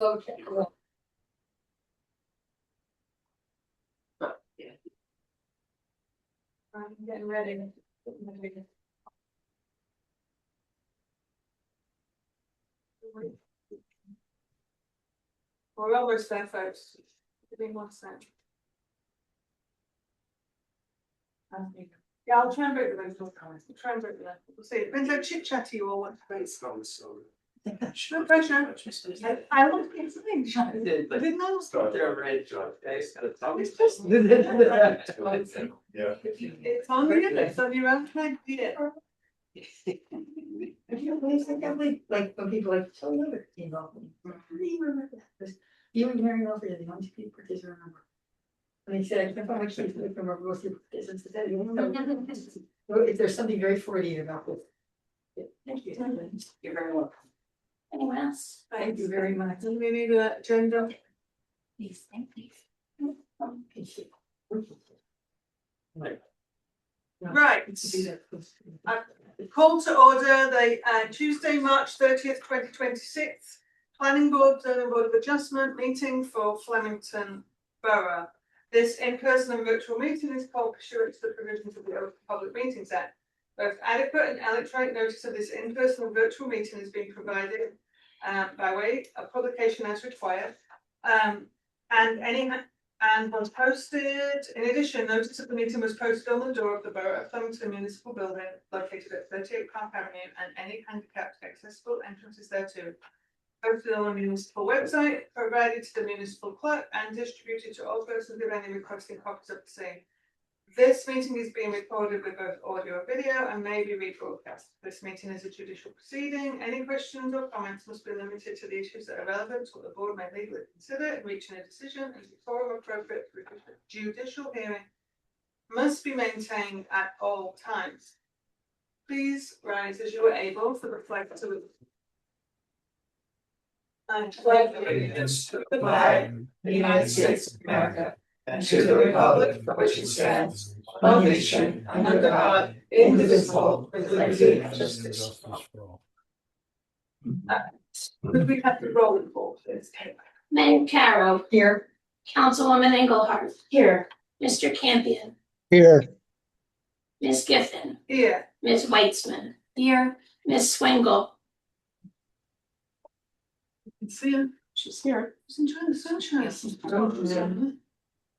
Okay. I'm getting ready. We're almost there, folks. Give me 1 sec. Yeah, I'll try and break the legs. Try and break the legs. We'll see. It depends how chit chatty you all want to be. No pressure. I want to get something. I didn't know. They're red, John. It's just. Yeah. It's on you. It's on your own time. Yeah. I can't believe, like, when people like, so never involved me. How do you remember that? Because you and Mary Melvin are the only two people that remember. And he said, I can't find my kids to remember both your business. So if there's something very Freudian about this. Yeah, thank you. You're very welcome. Anyone else? Thank you very much. Do we need an agenda? Please, thank you. Right. Call to order the Tuesday, March 30th, 2026 Planning Board, Zoning Board of Adjustment meeting for Flemington Borough. This in-person and virtual meeting is called pursuant to the provisions of the Open Public Meetings Act. Both adequate and electronic notice of this in-person and virtual meeting is being provided by way of publication as required, and was posted. In addition, notice of the meeting was posted on the door of the Borough of Flemington Municipal Building located at 38 Park Avenue, and any handicapped accessible entrances thereto. Posted on the municipal website, provided to the municipal clerk, and distributed to all persons of any requesting copies of the same. This meeting is being recorded with both audio and video and may be rebroadcast. This meeting is a judicial proceeding. Any questions or comments must be limited to the issues that are relevant to what the board may legally consider in reaching a decision, and the forum appropriate for judicial hearing must be maintained at all times. Please rise as you are able for the flag to I pledge allegiance to the flag of the United States of America and to the republic for which it stands, one nation, under God, indivisible, with liberty and justice for all. Could we have the roll call, please? Mayor Carroll. Here. Councilwoman Engelhardt. Here. Mr. Campion. Here. Ms. Giffen. Here. Ms. Weitzman. Here. Ms. Swingle. See her. She's here. She's enjoying the sunshine.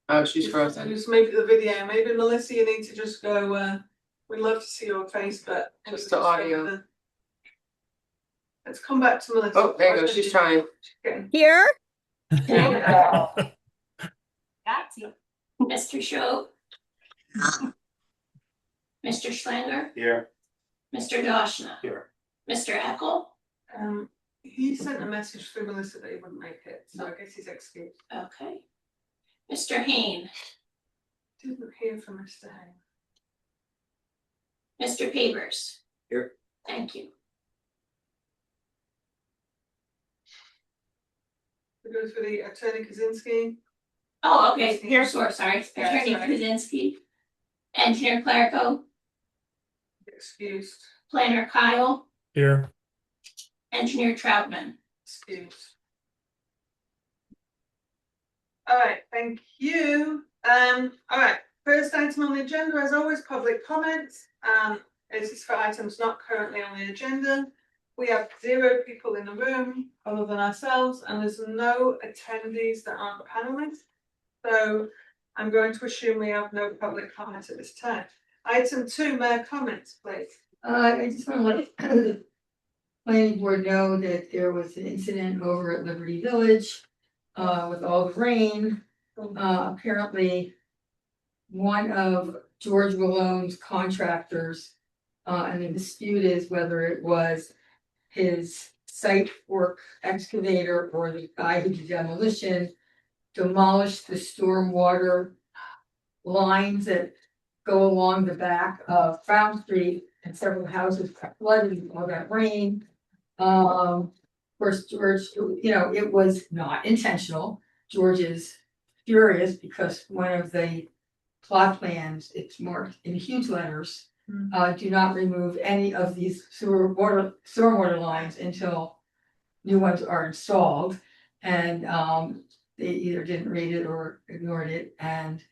Oh, she's frozen. Just maybe the video. Maybe Melissa, you need to just go. We'd love to see your face, but Just the audio. Let's come back to Melissa. Oh, there you go. She's trying. Here? Mr. Show. Mr. Schlanger. Here. Mr. Doshna. Here. Mr. Eckel. He sent a message through Melissa that he wouldn't make it, so I guess he's excused. Okay. Mr. Hain. Didn't hear from Mr. Hain. Mr. Pavers. Here. Thank you. We go for the Attorney Kaczynski. Oh, okay. Here's where, sorry. Yeah, Attorney sorry. Krasinski. Engineer Clerico. Excused. Planner Kyle. Here. Engineer Troutman. Excused. All right, thank you. All right, first item on the agenda, as always, public comments. This is for items not currently on the agenda. We have 0 people in the room other than ourselves, and there's no attendees that aren't panelists. So I'm going to assume we have no public comment at this time. Item 2, mayor comments, please. I just want to let the planning board know that there was an incident over at Liberty Village with all the rain. Apparently, one of George Malone's contractors, and the dispute is whether it was his site work excavator or the guy who did demolition, demolished the stormwater lines that go along the back of Crown Street, and several houses got flooded with all that rain. Of course, George, it was not intentional. George is furious because one of the plot plans, it's marked in huge letters, do not remove any of these stormwater lines until new ones are installed. And they either didn't read it or ignored it, and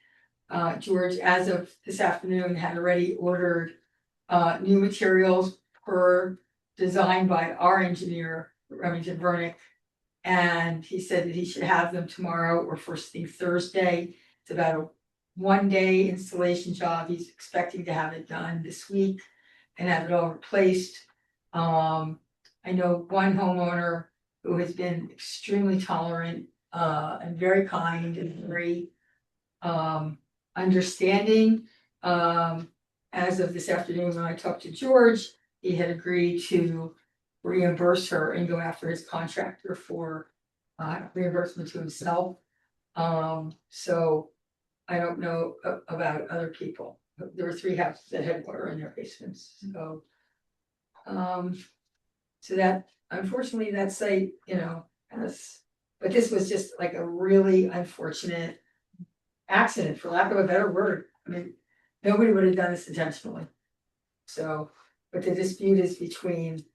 George, as of this afternoon, had already ordered new materials per design by our engineer, Remington Vernick. And he said that he should have them tomorrow or first thing Thursday. It's about a 1 day installation job. He's expecting to have it done this week and have it all replaced. I know one homeowner who has been extremely tolerant and very kind and very understanding. As of this afternoon, when I talked to George, he had agreed to reimburse her and go after his contractor for reimbursement to himself. So I don't know about other people. There were 3 houses that had water in their basements, so. So that, unfortunately, that site, has, but this was just like a really unfortunate accident, for lack of a better word. I mean, nobody would have done this intentionally. So, but the dispute is between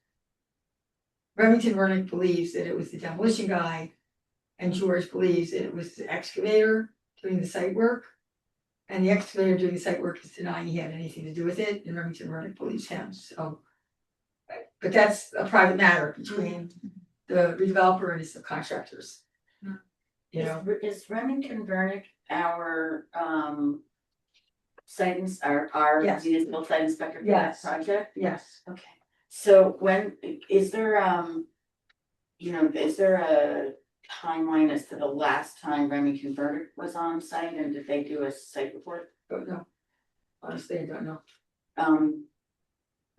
Remington Vernick believes that it was the demolition guy, and George believes that it was the excavator doing the site work. And the excavator doing the site work is denying he had anything to do with it, and Remington Vernick believes him, so. But that's a private matter between the redeveloper and his subcontractors. You know, Is Remington Vernick our our Yes. municipal site inspector for that Yes. project? yes, Okay, so when, is there is there a timeline as to the last time Remington Vernick was on site, and did they do a site report? don't know. Honestly, I don't know.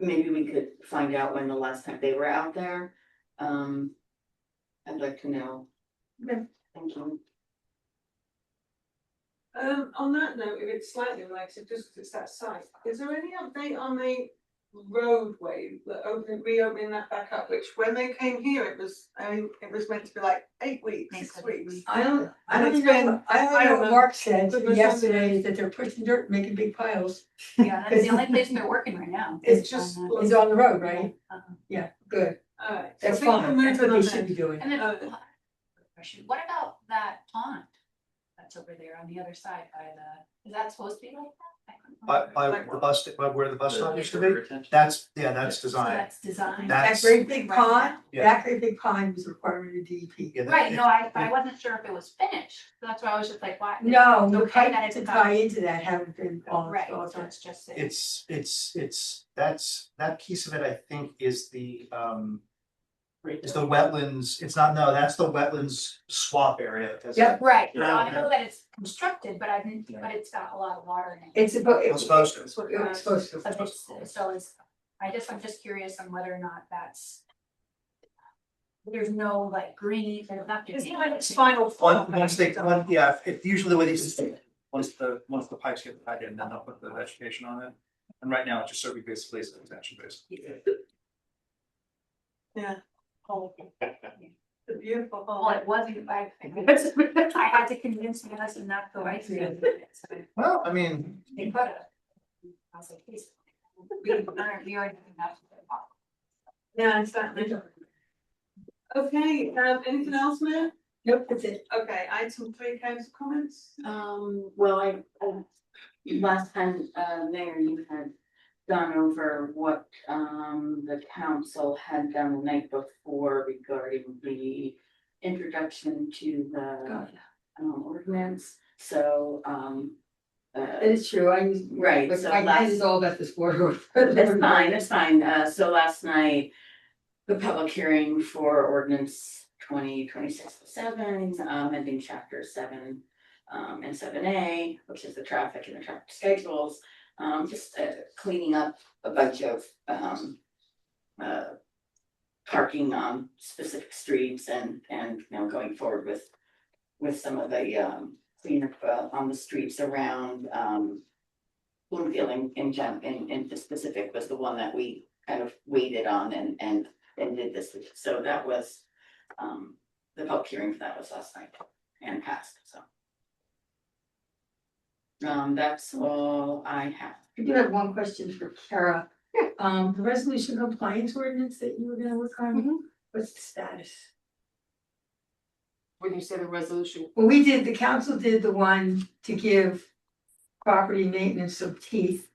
Maybe we could find out when the last time they were out there. I'd like to know. Okay. Thank you. On that note, if it's slightly related, just because it's that site, is there any update on the roadway that reopening that back up? Which when they came here, it was meant to be like 8 weeks, 6 weeks. I don't It's even been- know, I I don't don't know know. what Mark said It was yesterday, is that they're pushing dirt, making big piles. Yeah, that's the only place they're working right now. It's just. It's on the road, right? Uh-huh. Yeah, good, Alright, that's so things are fine, that's moving what on they should then. be doing. And then, Oh. question, what about that pond that's over there on the other side by is that supposed to be like that? I couldn't By remember. the bus, where the bus stop used to be, Retention. that's So designed. that's designed. That That's- great big pond, Yeah. that great big pond was a requirement of DEP. Yeah, that- Right, no, I wasn't sure if it was finished, so that's why I was just like, why? No, the Okay, that pipes to it's tie into that haven't been all Right, installed so yet. it's just. It's that piece of it, I think, is the wetlands, it's not, no, that's the wetlands swap area. That's- Yep. Right, no, I Yeah. know that it's constructed, but I didn't, but it's got a lot of water in it. It's about, It's supposed to. It's supposed to. But it's, so it's, I'm just curious on whether or not that's. There's no like green, there's nothing. It's not its final form. It's usually the way these, once the pipes get tied in, then they'll put the vegetation on it. And right now, it just basically is an extension base. Yeah. The beautiful Well, hole. it wasn't, I had to convince my husband not to go ice cream. So Well, I mean, they put it. I was like, please. We already have to. Yeah, exactly. Okay, anything else, Mayor? Nope, that's it. Okay, item 3, council comments. Well, I last time, Mayor, you had gone over what, the council had done the night before regarding the introduction to the, God, ordinance, so, That is true, I use. Right, But so my head last- is all about this water. It's fine, so last night, the public hearing for ordinance 2026-7, amending chapter 7, and 7A, which is the traffic and the traffic schedules, just cleaning up a bunch of, parking on specific streets and, going forward with some of the, cleanup, on the streets around, Bloomfield in specific was the one that we kind of waited on and did this week. So that was, the public hearing for that was last night and passed, so. That's all I have. I do have one question for Kara. The resolution compliance ordinance that you were gonna work on, what's the status? when you say the resolution. Well, the council did the one to give property maintenance some teeth.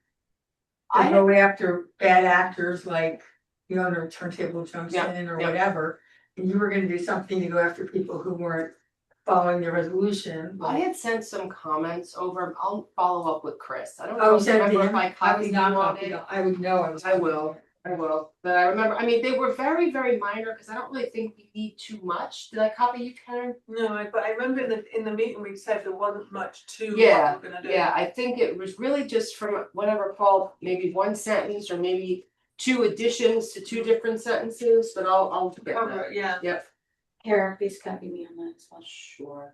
I To go after bad actors like the owner of Turntable Junction or yeah. whatever. And you were gonna do something to go after people who weren't following the resolution. I had sent some comments over. I'll follow up with Chris. I don't Oh, know you said remember Dan? if I I copied was you not on copied. it. I would know. I was. I will. But I remember, I mean, they were very, very minor, because I don't really think we need too much. Did I copy you, Karen? No, but I remember in the meeting, we said there wasn't much to what Yeah, we're gonna do. Yeah, I think it was really just from whatever Paul, maybe one sentence or maybe two additions to two different sentences, but I'll get Cover that. it, yeah. Yep. Kara, please copy me on that as well. Sure.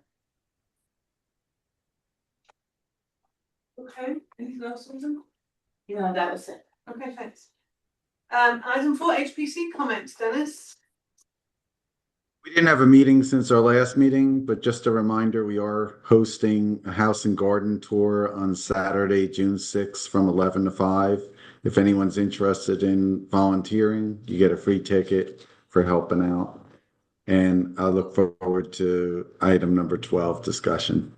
Okay, anything else, Susan? No, that was it. Okay, thanks. Item 4, HPC comments, Dennis. We didn't have a meeting since our last meeting, but just a reminder, we are hosting a house and garden tour on Saturday, June 6th from 11 to 5. If anyone's interested in volunteering, you get a free ticket for helping out. And I look forward to item number 12 discussion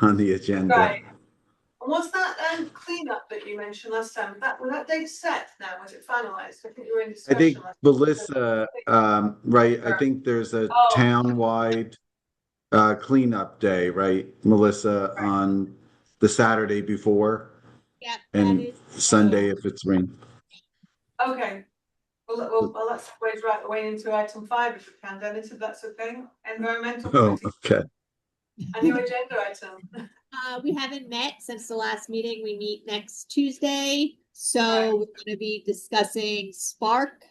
on the agenda. Right. And what's that cleanup that you mentioned last time? Was that date set now? Was it finalized? I think you were in I discussion. think last Melissa, right, I think there's a Oh. town-wide cleanup day, right, Melissa, Right. on the Saturday before? Yeah. And Sunday if it's rain. Okay. Well, let's wade right away into item 5 if we can, Dennis, if that's okay. Environmental Oh, committee, okay. a new agenda item. We haven't met since the last meeting. We meet next Tuesday. So Right. we're gonna be discussing Spark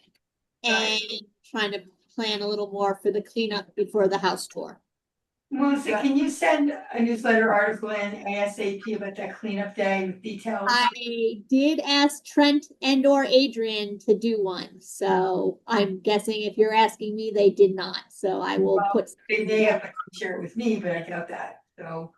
and Right. trying to plan a little more for the cleanup before the house tour. Melissa, can you send a newsletter article in ASAP about that cleanup day with details? I did ask Trent and or Adrian to do one, so I'm guessing if you're asking me, they did not, so I will Well, put. They have to share it with me, but I doubt that, so.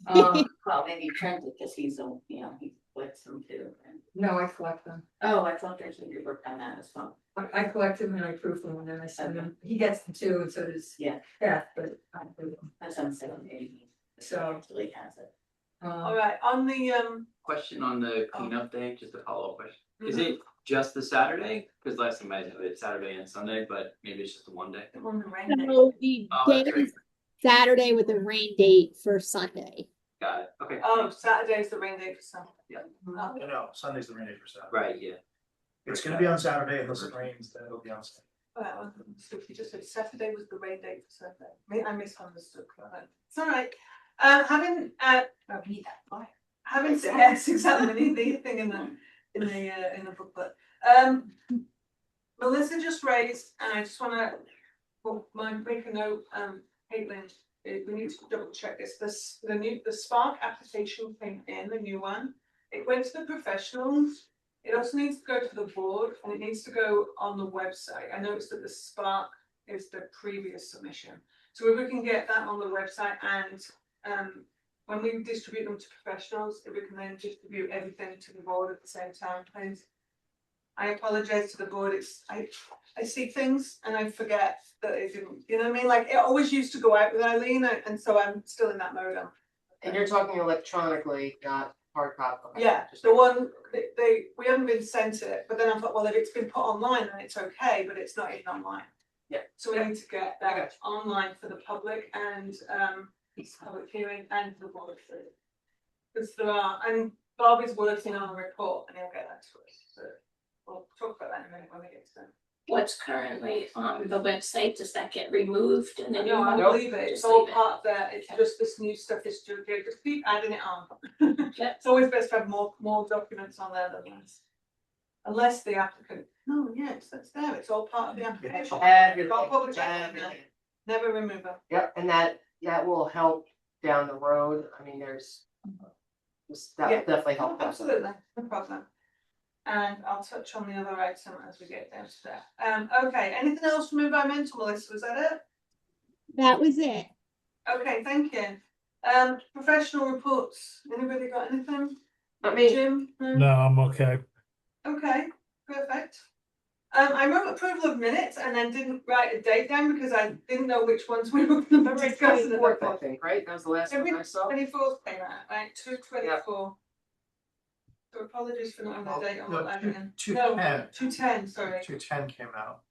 Well, maybe Trent, because he's, he collects them too. No, I collect them. Oh, I thought there's a new work on that as well. I collect them and I proof them and then I send them. He gets them too, and so does Yeah. Beth, but I proof them. That's on 780. So- Actually has it. All right, on the Question on the cleanup day, just a follow-up question. Is Mhm. it just the Saturday? Cause last time I did it Saturday and Sunday, but maybe it's just the one day. on the rain day. So the Oh, day that's right. is Saturday with a rain date for Sunday. Got it, okay. Oh, Saturday's the rain day for some. Yeah. Oh, No, Sunday's the rain day for Saturday. Right, yeah. It's gonna be on Saturday unless it rains, then it'll be on Sunday. well, so if you just said Saturday was the rain day for Sunday. I misunderstood. It's all right. Having Oh, we need that flyer. having yes, exactly. We need the thing in the booklet. Melissa just raised, and I just wanna make a note, Caitlin, we need to double check this. The Spark application came in, the new one. It went to the professionals. It also needs to go to the board and it needs to go on the website. I noticed that the Spark is the previous submission. So if we can get that on the website and when we distribute them to professionals, if we can then distribute everything to the board at the same time, please. I apologize to the board, I see things and I forget that it didn't, you know what I mean? Like it always used to go out with Eileen and so I'm still in that mode. And you're talking electronically, not hard copy. Yeah, the one, we haven't been sent it, but then I thought, well, if it's been put online, then it's okay, but it's not even online. Yeah. So we need to get that online for the public and public hearing and the board. Because there are, and Bob is working on a report and he'll get that to us, so we'll talk about that in a minute when we get to that. What's currently on the website, does that get removed and then? No, I you- believe it, it's Just all leave it. part of that, it's just this new stuff is just keep adding it on. Yep. It's always best to have more documents on there than less. Unless the applicant, no, yes, that's there, it's all part of the application. Got public record now. Never remove it. Yep, and that will help down the road. I mean, that Yeah. will definitely Oh, help. us. absolutely, no problem. And I'll touch on the other item as we get down to that. Okay, anything else from environmental, Melissa, was that it? That was it. Okay, thank you. Professional reports, anybody got anything? Not me. Jim? No, I'm okay. Okay, perfect. I wrote approval of minutes and then didn't write a date down because I didn't know which ones we were gonna February discuss. 24th, I think, right? That was the last one I saw. 24th came out, right, 2/24. So apologies for not having a date on what I'm in. No, 2/10, sorry. 2/10 came out.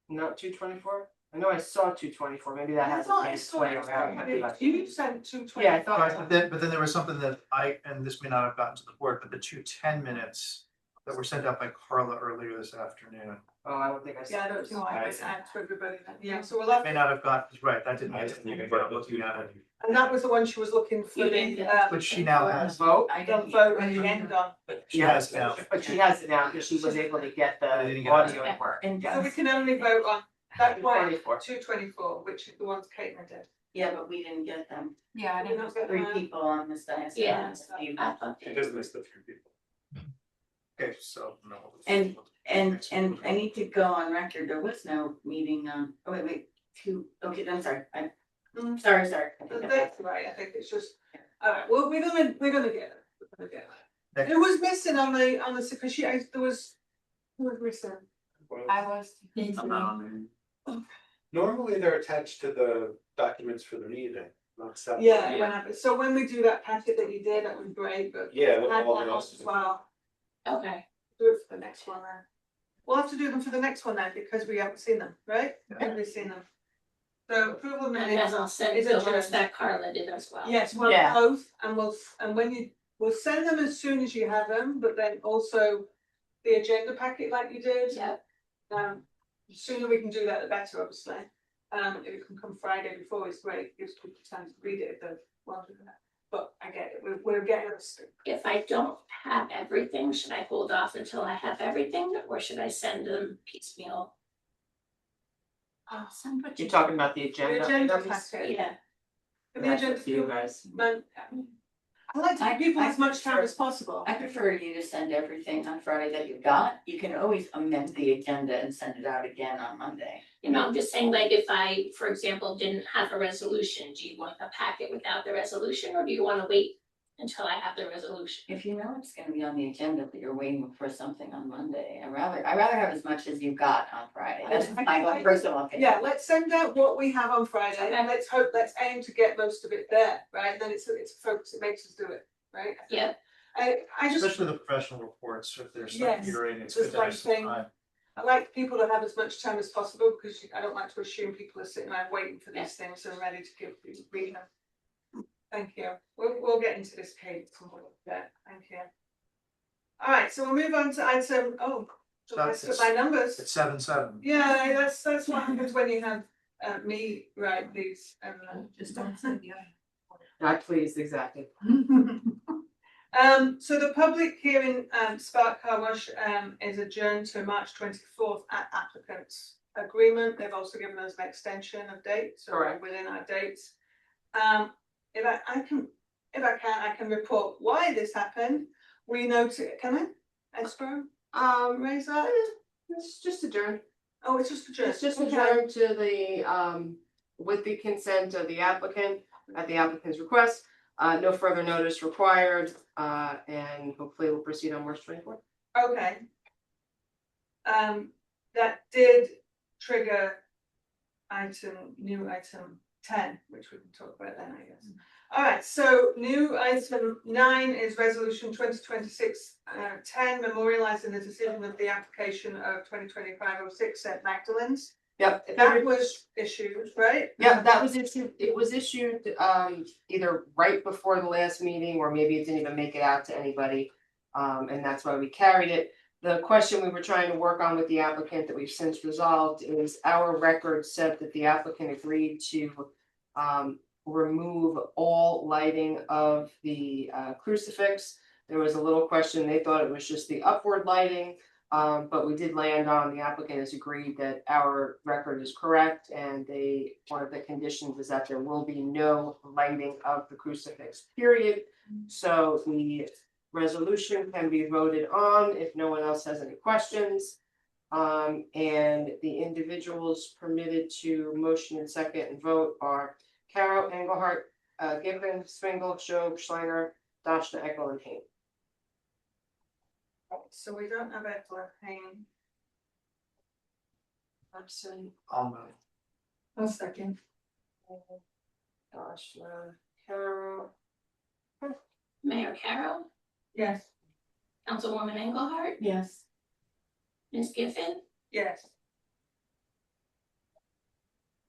Not 2/24? I know I saw 2/24, maybe that I hasn't thought I made its saw way it. around. You sent 2/20. Yeah, I thought. Right, but then there was something that and this may not have gotten to the board, but the 2/10 minutes that were sent out by Carla earlier this afternoon. Oh, I don't think I saw. Yeah, I don't those. know, I went out to everybody then, yeah, so we'll have, May not have got, right, that didn't. Looking at it, and that was the one she was looking for You didn't the, get which she now has, Vote? I the didn't. vote at the end on. but she has now. But she has it now because she was able to get the But they didn't get audio it. to work. And So we can only vote on, that's why 2/24. 2/24, which is the ones Caitlin did. yeah, but we didn't get them. Yeah, I There was 3 people on this diocese. Yeah. You- She just missed a few people. Okay, so no. And I need to go on record, there was no meeting on, oh wait, okay, I'm sorry, sorry. I think I- That's right, I think it's just, alright, well, we're gonna get it, we're gonna get it. Next. Who was missing on the, because who was missing? I was. I'm not on there. Normally they're attached to the documents for the meeting, not separate. Yeah, whenever, so when we do that packet that you did, that was great, but. Yeah, with add all that the on else. as well, Okay, do it for the next one then. We'll have to do them for the next one then, because we haven't seen them, right? Haven't seen them. So approval of and minutes. as I'll send Is the adjourned. ones that Carla did as well. Yes, well, Yeah. both, and we'll send them as soon as you have them, but then also the agenda packet like you did. Yep. The sooner we can do that, the better, obviously. If it can come Friday before, it's great, gives people time to read it if they want to do that. But I get it, we're getting us. If I don't have everything, should I hold off until I have everything, or should I send them piecemeal? Send what You're talking about the The agenda. agenda items? packet. Yeah, The That's agenda, up to you guys. man, I like to give people as much time as possible. I prefer you to send everything on Friday that you got, you can always amend the agenda and send it out again on Monday. you know, I'm just saying, like, if I, for example, didn't have a resolution, do you want a packet without the resolution, or do you wanna wait until I have the resolution? If you know it's gonna be on the agenda, but you're waiting for something on Monday, I'd rather have as much as you got on Friday, that's my personal opinion. Yeah, let's send out what we have on Friday and let's aim to get most of it there, right? Then it's a focus, it makes us do it, right? Yeah. I just, Especially the professional reports, if there's some Yes, hearing, it's just good to have like some saying- time. I like people to have as much time as possible because I don't like to assume people are sitting around waiting for these things and ready to read them. Thank you. We'll get into this, Kate. Yeah, thank you. All right, so we'll move on to item, so let's put my numbers. It's 7/7. Yeah, that's what happens when you have me write these and Just don't say the other. Not pleased, exactly. So the public hearing, Spark Car Wash, is adjourned to March 24th at applicant's agreement. They've also given us an extension of date, so we're Correct. within our dates. If I can report why this happened. We noted, can I? Esper, raise that? It's just adjourned. Oh, it's just adjourned. It's just Okay. adjourned to the, with the consent of the applicant, at the applicant's request. No further notice required, and hopefully we'll proceed on March 24th. Okay. That did trigger new item 10, which we can talk about then, I guess. Alright, so new item 9 is resolution 2026-10, memorializing the decision of the application of 2025-06 at Magdalene's. Yep. if That every- was issued, right? Yeah, that was issued, it was issued, either right before the last meeting, or maybe it didn't even make it out to anybody. And that's why we carried it. The question we were trying to work on with the applicant that we've since resolved is our record said that the applicant agreed to remove all lighting of the crucifix. There was a little question, they thought it was just the upward lighting. But we did land on, the applicant has agreed that our record is correct, and one of the conditions is that there will be no lighting of the crucifix, period. So the resolution can be voted on if no one else has any questions. And the individuals permitted to motion and second and vote are Carol, Engelhardt, Gibbon, Swingle, Schob, Schleiner, Dashna, Eckel, and Hayne. So we don't have Ethel Hayne. Absent. I'll move. I'll second. Gosh, Carol. Mayor Carroll, Yes. Councilwoman Engelhardt, Yes. Ms. Giffen, Yes,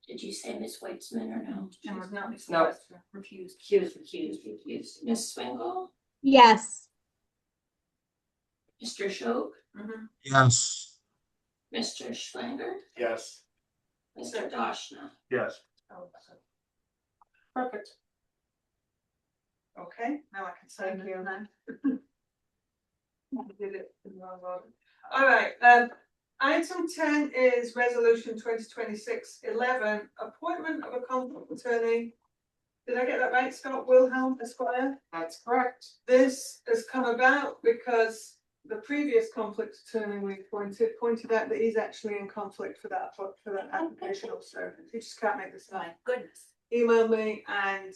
did you say Ms. Weitzman or no? and was not. No. Recused, recused. Ms. Swingle, Yes. Mr. Shope, Mhm. Yes. Mr. Schlanger, Yes. Mr. Dashna. Yes. Oh, so- Perfect. Okay, now I can sign Thank it you. then. I did it in the wrong order. All right, item 10 is resolution 2026-11, appointment of a conflict attorney. Did I get that right, Scott Wilhelm Esquire? That's correct. This has come about because the previous conflict attorney we pointed out that he's actually in conflict for that application also. He just can't make this line. Goodness. Emailed me and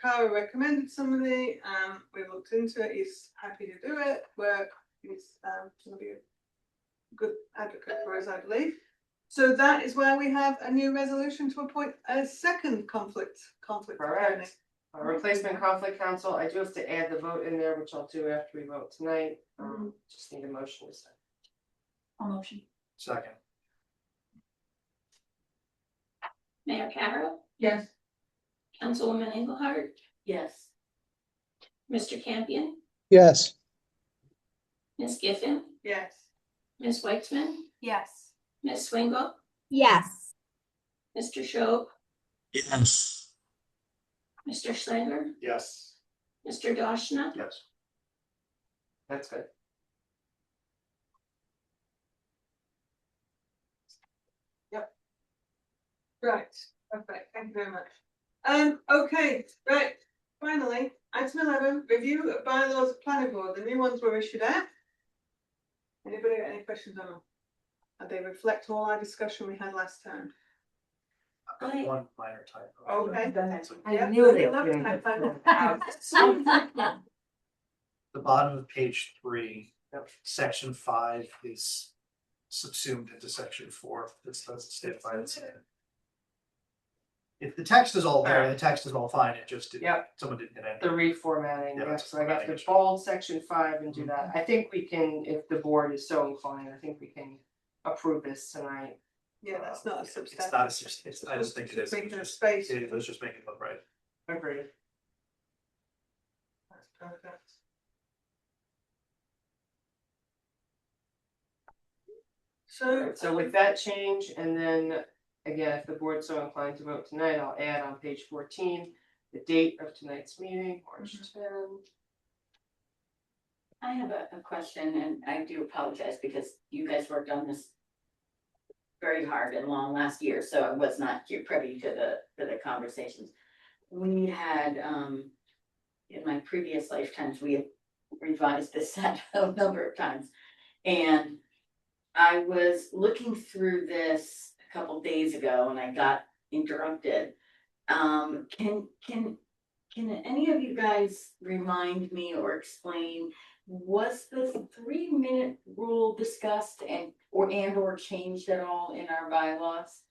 Cara recommended somebody. We looked into it. He's happy to do it. He's going to be a good advocate for us, I believe. So that is where we have a new resolution to appoint a second conflict attorney. Correct. Replacement conflict counsel, I do have to add the vote in there, which I'll do after we vote tonight. Just need a motion to second. I'll motion. Second. Mayor Carroll, Yes. Councilwoman Engelhardt, Yes. Mr. Campion, yes, Ms. Giffen, Yes. Ms. Weitzman, Yes. Ms. Swingle, Yes. Mr. Shope, Yes. Mr. Schlanger, Yes. Mr. Dashna. Yes. That's good. Right, perfect, thank you very much. Okay, right, finally, item 11, review of bylaws of planning board, the new ones were issued out. Anybody got any questions on them? And they reflect all our discussion we had last time. I've got one minor typo. Okay. I Yeah, knew they love were gonna type get out. that. The bottom of page 3, section 5 is subsumed into section 4. This doesn't state by itself. If the text is all there, the text is all fine, it just didn't, Yep. someone didn't hit The enter. reformatting, Yeah, yeah, it's so I have formatting to issue. bold section 5 and do that. I think we can, if the board is so inclined, I think we can approve this tonight. Yeah, that's not a It's substantive. not a substantive, I just think it is. Making a space. Let's just make it look right. Agreed. That's perfect. So with that change, and then again, if the board's so inclined to vote tonight, I'll add on page 14, the date of tonight's meeting, March 10. I have a question, and I do apologize because you guys worked on this very hard and long last year, so I was not here privy to the conversations. We had, in my previous lifetimes, we have revised this set a number of times. And I was looking through this a couple days ago and I got interrupted. Can any of you guys remind me or explain, was the 3-minute rule discussed or changed at all in our bylaws?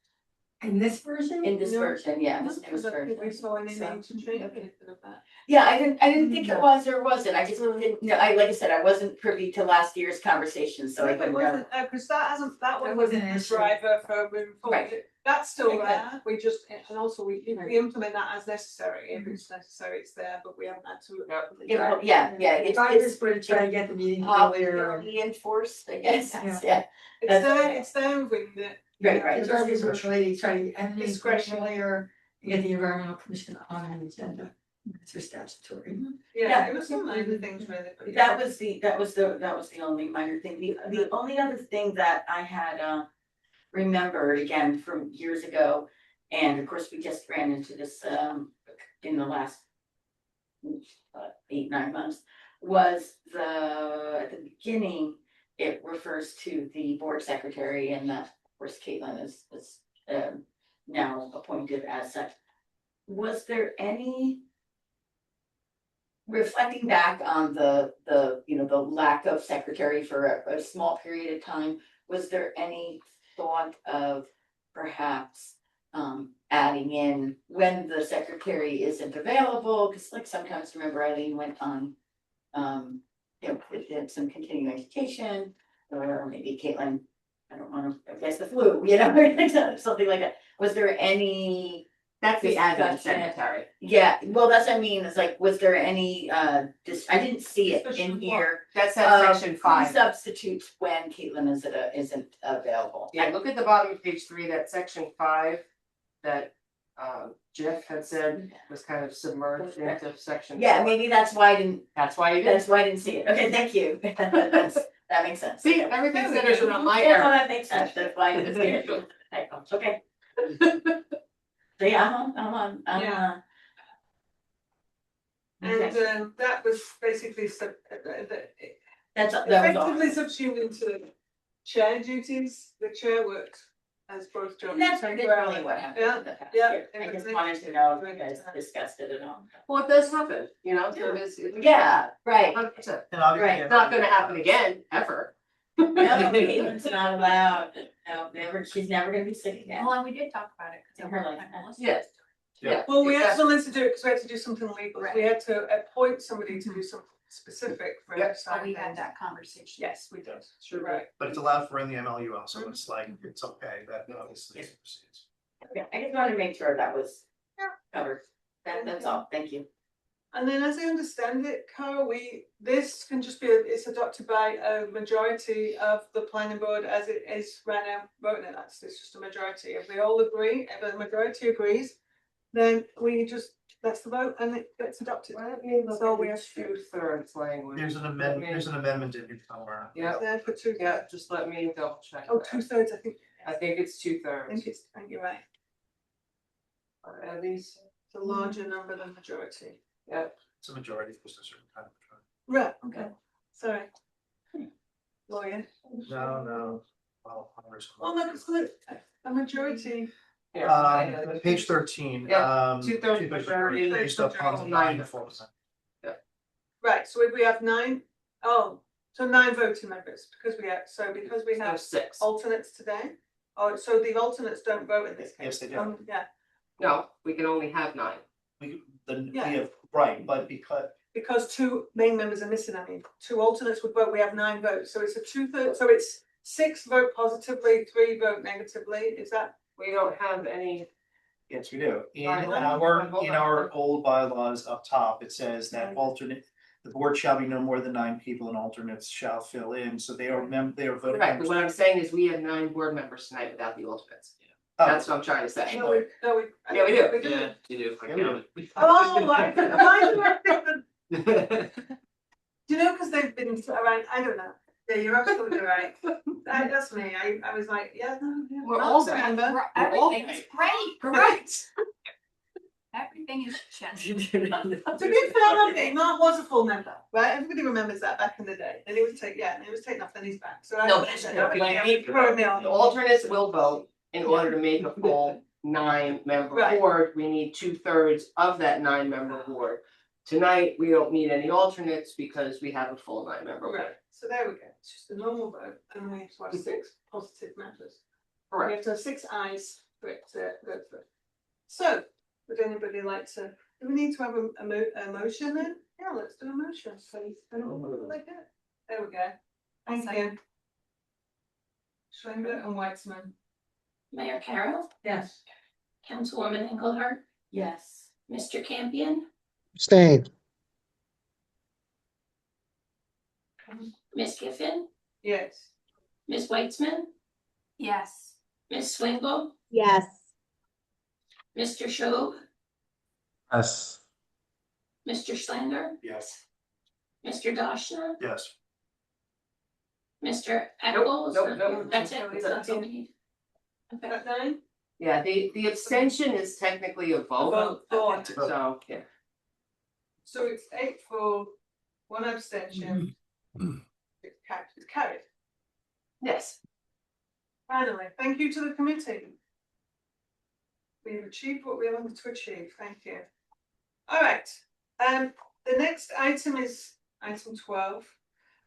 In this version? In this No. version, yeah, this Because newest I think we version. saw any need to change anything of that. Yeah, I didn't think it was or wasn't, I just didn't, like I said, I wasn't privy to last year's conversation, so I It couldn't know. wasn't, because that That one wasn't wasn't an a issue. driver for moving forward. Right. That's still Okay. there, we just, and also we implement that as necessary, if it's necessary, it's there, but we haven't had to. Yeah, If I just would try to get the meeting earlier. Reinforced, I guess, Yeah. yeah, It's there with the. right. It's always really try to end the Discretion. discussion earlier and get the environmental commission on an agenda. It's for statutory. Yeah, it was some minor things really, but That was the only minor thing, the only other thing that I had remembered again from years ago. And of course, we just ran into this in the last 8-9 months, was at the beginning, it refers to the board secretary, and that, of course, Caitlin is now appointed as such. Was there any, reflecting back on the the lack of secretary for a small period of time, was there any thought of perhaps adding in when the secretary isn't available, because like sometimes remember Eileen went on did some continuing education, or maybe Caitlin, I don't wanna, I guess the flu, something like that. Was there any? That's the admin discussion? secretary. Yeah, well, that's what I mean, it's like, was there any, I didn't see it in here. That's at section Who 5. substitutes when Caitlin isn't available. Yeah, look at the bottom of page 3, that section 5 that Jeff had said was kind of submerged into section. Yeah, 4. maybe that's why I didn't, That's why you did. that's why I didn't see it, okay, thank you, that makes sense. See, Okay. everything centers around my Yeah, no, area. that makes sense, that's why I didn't see it. Okay. So yeah, I'm on, Yeah. Okay. And that was basically That's, that was effectively all. subsumed into chair duties. The chair worked as both jobs. And that's temporarily. literally what happened Yeah, in the past yeah, year. I it just was wanted to know if you guys discussed it at all. Well, it does happen, you know, so it's. Yeah, right. 100%. And obviously. Right. It's not gonna happen again, ever. No, Caitlin's not allowed, no, she's never gonna be sick again. Well, and we did talk about it. In her life. Yes. Yeah. Well, we had exactly. someone to do it because we had to do something legal. We had to appoint somebody to do something specific for Yep. every side We had thing. that conversation. Yes, we did. Sure. Right. But it's allowed for in the MLUL, so it's like, it's okay, that obviously proceeds. Okay, I just wanted to make sure that was covered. That's all, thank you. And then as I understand it, Carl, this can just be, it's adopted by a majority of the planning board as it is right now voting it. It's just a majority. If we all agree, if the majority agrees, then that's the vote and it gets adopted. Why don't you look So at we the have to- 2/3 language? There's an amendment in here somewhere. Yeah, There for two. yeah, just let me double check. Oh, that. 2/3, I think. I think it's I 2/3. think you're right. Or at least, It's a larger number than majority. yeah. It's a majority, just a certain kind of. Right, okay, sorry. Lawyer. No. Well, Well, no, because look, a majority, Page 13. Yeah, 2/3 2/3 majority, based upon 9%. right, so if we have 9, so 9 voting members, because we So have 6. alternates today. Oh, so the alternates don't vote in this case? Yes, they do. Yeah, No, we can only have 9. We Yeah. have, right, but because 2 main members are missing, 2 alternates would vote, we have 9 votes, so it's a 2/3, so it's 6 vote positively, 3 vote negatively, is that? We don't have any. yes, we do. Right. In our old bylaws up top, it says that the board shall be no more than 9 people and alternates shall fill in, so they are voting. Correct, but what I'm saying is we have 9 board members tonight without the alternates. Oh. That's what I'm trying to say. No, we. Yeah, we do. Yeah, you do. I Yeah, we counted. Oh, mine are different. Do you know, because they've been around, I don't know. Yeah, you're absolutely right. That's me. I was like, yeah, no, yeah. We're I'll all remember. Everything is great, Correct. everything is just. To be fair, Mark was a full member, right? Everybody remembers that back in the day. And he was taken off, then he's back. So No, but it's throwing me on. The alternates will vote in order to make a full 9-member Right. board. We need 2/3 of that 9-member board. Tonight, we don't need any alternates because we have a full 9-member board. Right, so there we go. It's just a normal vote, and we have to have 6 positive members. We Correct. have to have 6 ayes for it to go through. So, would anybody like to, do we need to have a motion then? Yeah, let's do a motion, please. Like that. There we go. Thank you. Schwengler and Weitzman. Mayor Carroll, Yes. Councilwoman Engelhardt, Yes. Mr. Campion, Abstain. Ms. Giffen, Yes. Ms. Weitzman, Yes. Ms. Swingle, Yes. Mr. Schob, Yes. Mr. Schlanger, Yes. Mr. Dashna, Yes. Mr. Eccles. nope. That's it, that's all we need. Okay. That 9? Yeah, the abstention is technically a vote, Vote. so, yeah. So it's 8 for 1 abstention. It's carried. Yes. Finally, thank you to the committee. We've achieved what we wanted to achieve, thank you. All right, the next item is item 12.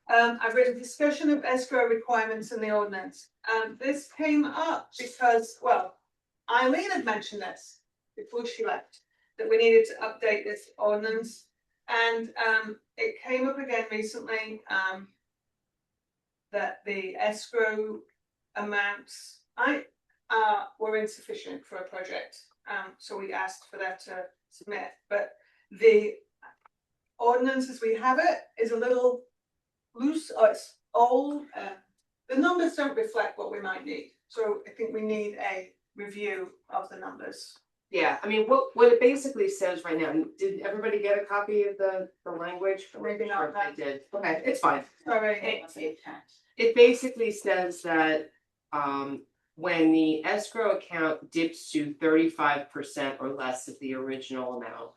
I've written discussion of escrow requirements in the ordinance. This came up because, well, Eileen had mentioned this before she left, that we needed to update this ordinance. And it came up again recently, that the escrow amounts were insufficient for a project. So we asked for that to submit, but the ordinance as we have it is a little loose, or it's old. The numbers don't reflect what we might need. So I think we need a review of the numbers. Yeah, I mean, what it basically says right now, did everybody get a copy of the language? Maybe not. Sure, they did, okay, it's fine. Sorry. It basically says that, when the escrow account dips to 35% or less of the original amount,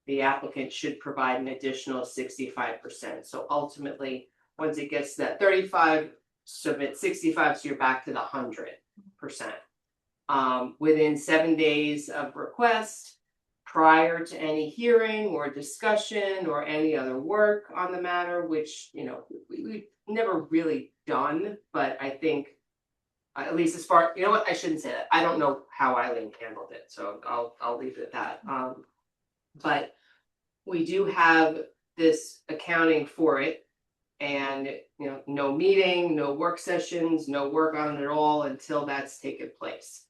the applicant should provide an additional 65%. So ultimately, once it gets to that 35, submit 65, so you're back to the 100%. Within 7 days of request, prior to any hearing or discussion or any other work on the matter, which, you know, we've never really done, but I think, at least as far, you know what, I shouldn't say that. I don't know how Eileen handled it, so I'll leave it at that. But we do have this accounting for it, and, you know, no meeting, no work sessions, no work on it at all until that's taken place.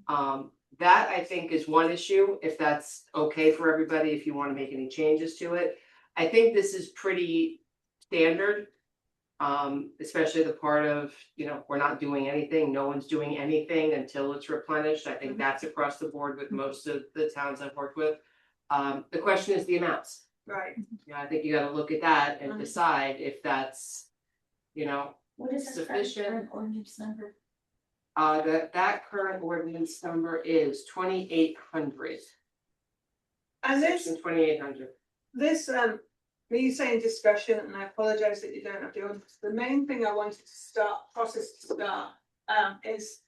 That I think is one issue, if that's okay for everybody, if you want to make any changes to it. I think this is pretty standard. Especially the part of, you know, we're not doing anything, no one's doing anything until it's replenished. I think that's across the board with most of the towns I've worked with. The question is the amounts. Right. Yeah, I think you gotta look at that and decide if that's, you know, What is the sufficient. current ordinance number? That current ordinance number is 2800. And this, Section 2800. me saying discussion, and I apologize that you don't have the ordinance. The main thing I wanted to start is,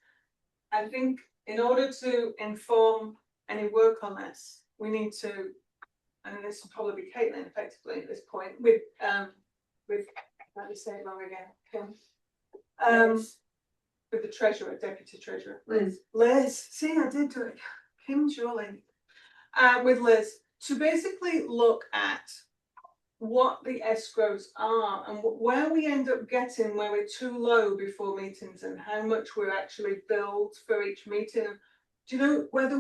I think in order to inform any work on this, we need to, and this will probably be Caitlin effectively at this point, with let me say it wrong again, Kim. With the treasurer, deputy treasurer. Liz, see, I did do it. Kim's your lady. With Liz, to basically look at what the escrows are and where we end up getting where we're too low before meetings and how much we're actually billed for each meeting. Do you know whether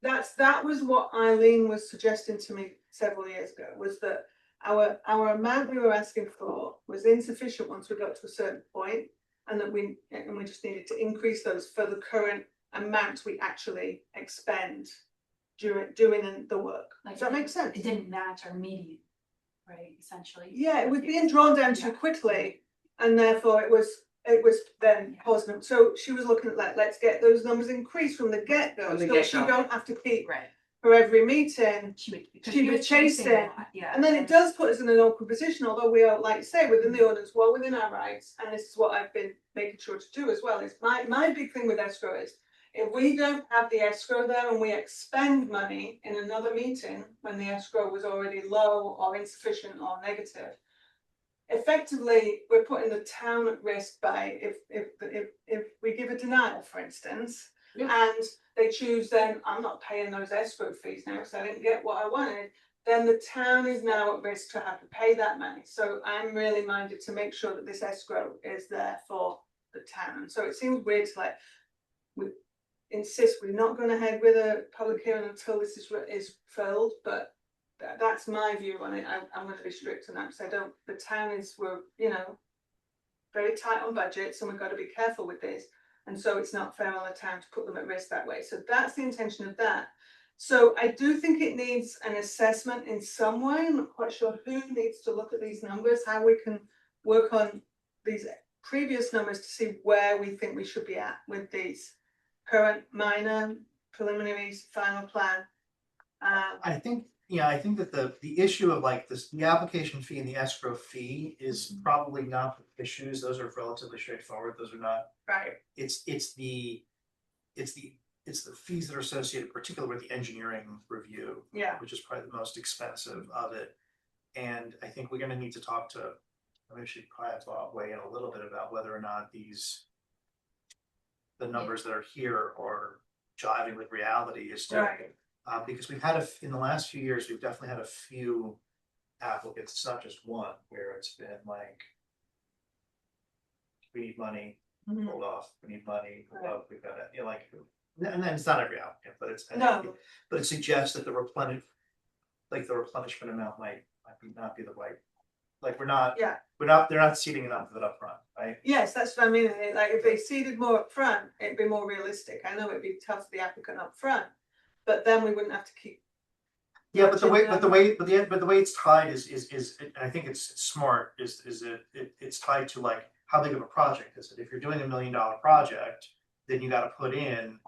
that was what Eileen was suggesting to me several years ago, was that our amount we were asking for was insufficient once we got to a certain point, and that we just needed to increase those for the current amount we actually expend during doing the work. Does that make sense? It didn't match our median, right, essentially. Yeah, it was being drawn down too quickly, and therefore it was then causing them. So she was looking at let's get those numbers increased from the get-go, so she don't have to keep Right. for every meeting. She was chasing. Yeah. And then it does put us in an awkward position, although we are, like you say, within the ordinance, well within our rights, and this is what I've been making sure to do as well. Is my big thing with escrow is, if we don't have the escrow there and we expend money in another meeting when the escrow was already low or insufficient or negative, effectively we're putting the town at risk by if we give a denial, for instance, and they choose then I'm not paying those escrow fees now because I didn't get what I wanted, then the town is now at risk to have to pay that money. So I'm really minded to make sure that this escrow is there for the town. So it seems weird to we insist we're not going ahead with a public hearing until this is filled, but that's my view on it. I'm going to be strict on that because the town we're very tight on budgets, and we've got to be careful with this. And so it's not fair on the town to put them at risk that way. So that's the intention of that. So I do think it needs an assessment in some way. I'm not quite sure who needs to look at these numbers, how we can work on these previous numbers to see where we think we should be at with these current minor preliminaries, final plan. I think that the issue of the application fee and the escrow fee is probably not the issues. Those are relatively straightforward. Those are not. Right. It's the fees that are associated, particularly with the engineering review. Yeah. Which is probably the most expensive of it. And I think we're gonna need to talk to we should probably have to weigh in a little bit about whether or not the numbers that are here are jiving with reality is still. Right. Because we've had in the last few years, we've definitely had a few applicants, it's not just one, where it's been like. We need money, Mhm. hold off, we need money, hold off, we've got it, like, and then it's not every applicant, but it's. No. But it suggests that the replenishment amount might not be the right, like, we're not. Yeah. They're not seeding enough of it up front, right? Yes, that's what I mean, like, if they seeded more up front, it'd be more realistic, I know it'd be tough for the applicant up front, but then we wouldn't have to keep. Yeah, but the way it's tied is, and I think it's smart, is it's tied to like, how big of a project is it? If you're doing $1 million project, then you gotta put in.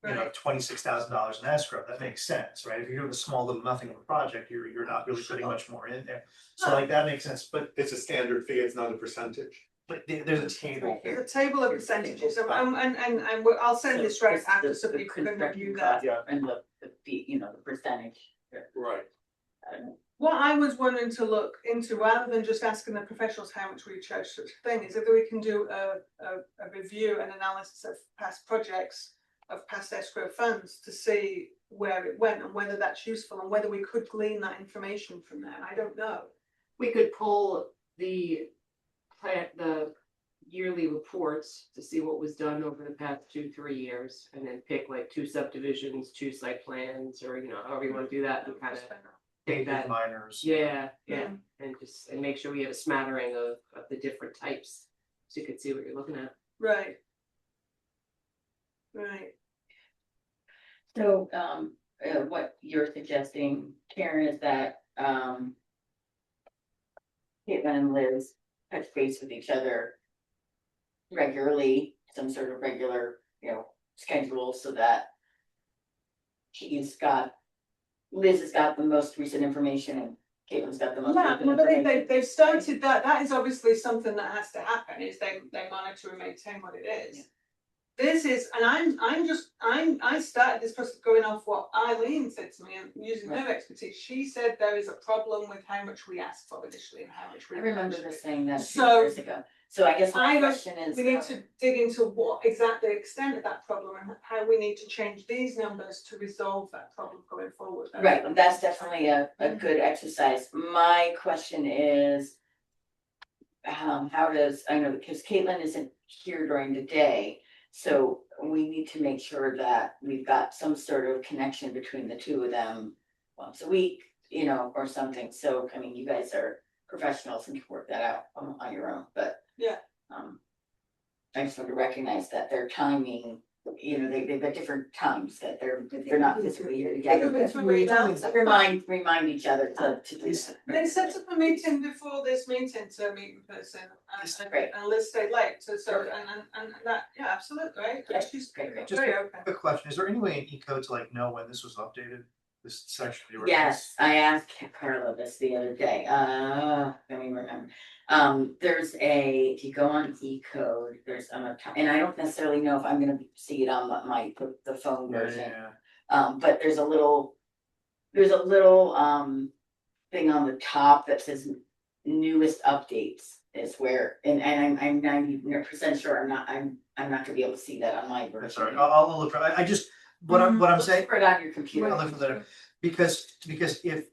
Right. $26,000 in escrow, that makes sense, right? If you're doing a small little nothing of a project, you're not really putting much more in there. So like, that makes sense, but It's a standard fee, it's not a percentage. there's a table here. The table of percentages, and I'll send this right after, so The people can construction review that. cost And the fee, you know, the percentage. Right. What I was wanting to look into, rather than just asking the professionals how much we charge such a thing, is if we can do a review and analysis of past projects, of past escrow funds, to see where it went and whether that's useful and whether we could glean that information from there. I don't know. We could pull the yearly reports to see what was done over the past 2-3 years, and then pick like 2 subdivisions, 2 site plans, or however you wanna do that, and kind of take that. Minors. Yeah, and make sure we have a smattering of the different types, so you can see what you're looking at. Right. Right. So, what you're suggesting, Karen, is that, Caitlin and Liz touch base with each other regularly, some sort of regular, schedule, so that Liz has got the most recent information and Caitlin's got the most Yeah, recent no, but information. they've started that, that is obviously something that has to happen, is they monitor and maintain what it is. Yeah. This is, and I started this process going off what Eileen said to me and using her expertise. She said there is a problem with how much we asked for initially and how much we. I remember her saying that a few So, years ago. So I guess my question is. We need to dig into what exactly extent of that problem and how we need to change these numbers to resolve that problem going forward. Right, that's definitely a good exercise. My question is. How does, I know, because Caitlin isn't here during the day, so we need to make sure that we've got some sort of connection between the two of them. Once a week, or something, so, I mean, you guys are professionals and can work that out on your own, but. Yeah. I just want to recognize that their timing, they've got different times that they're not physically here together. So remind each other to do that. They set up a meeting before this meeting to meet in person, Great. and Liz stayed late, so and that, yeah, absolutely, right? Yeah, She's great. Just very open. Quick question, is there any way in E-code to like know when this was updated, this section of the ordinance? Yes, I asked Carla this the other day, let me remember. There's if you go on E-code, there's and I don't necessarily know if I'm gonna see it on the phone version. But there's a little thing on the top that says newest updates is where, and I'm 90% sure I'm not gonna be able to see that on my version. That's all right, I'll look for, I just, what I'm saying. Put it on your computer. I'll look for that, because if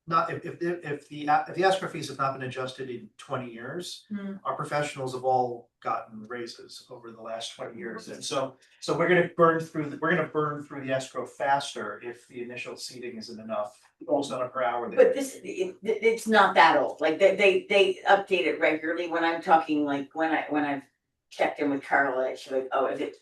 the escrow fees have not been adjusted in 20 years, our professionals have all gotten raises over the last 20 years, and so we're gonna burn through the escrow faster if the initial seating isn't enough, almost on a per hour. But it's not that old, like they update it regularly. When I'm talking, like when I've checked in with Carla, she's like, oh, if it's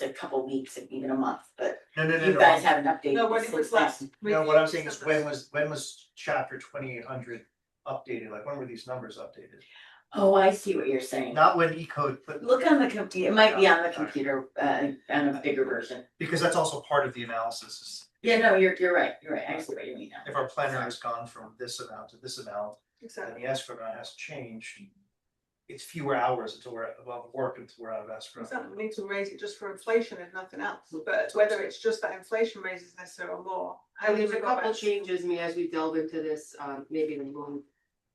a couple weeks, even a month, but No. you guys haven't updated. No, when it was last. No, what I'm saying is when was chapter 2800 updated, like when were these numbers updated? Oh, I see what you're saying. Not when E-code put. Look on the computer, it might be on the computer, on a bigger version. Because that's also part of the analysis, is Yeah, no, you're right, I see what you mean now. if our planner has gone from this amount to this amount, and Exactly. the escrow amount has changed. It's fewer hours until we're above work, until we're out of escrow. Exactly, we need to raise it just for inflation if nothing else, but whether it's just that inflation raises this or more. And there's a couple changes, as we delve into this, maybe the move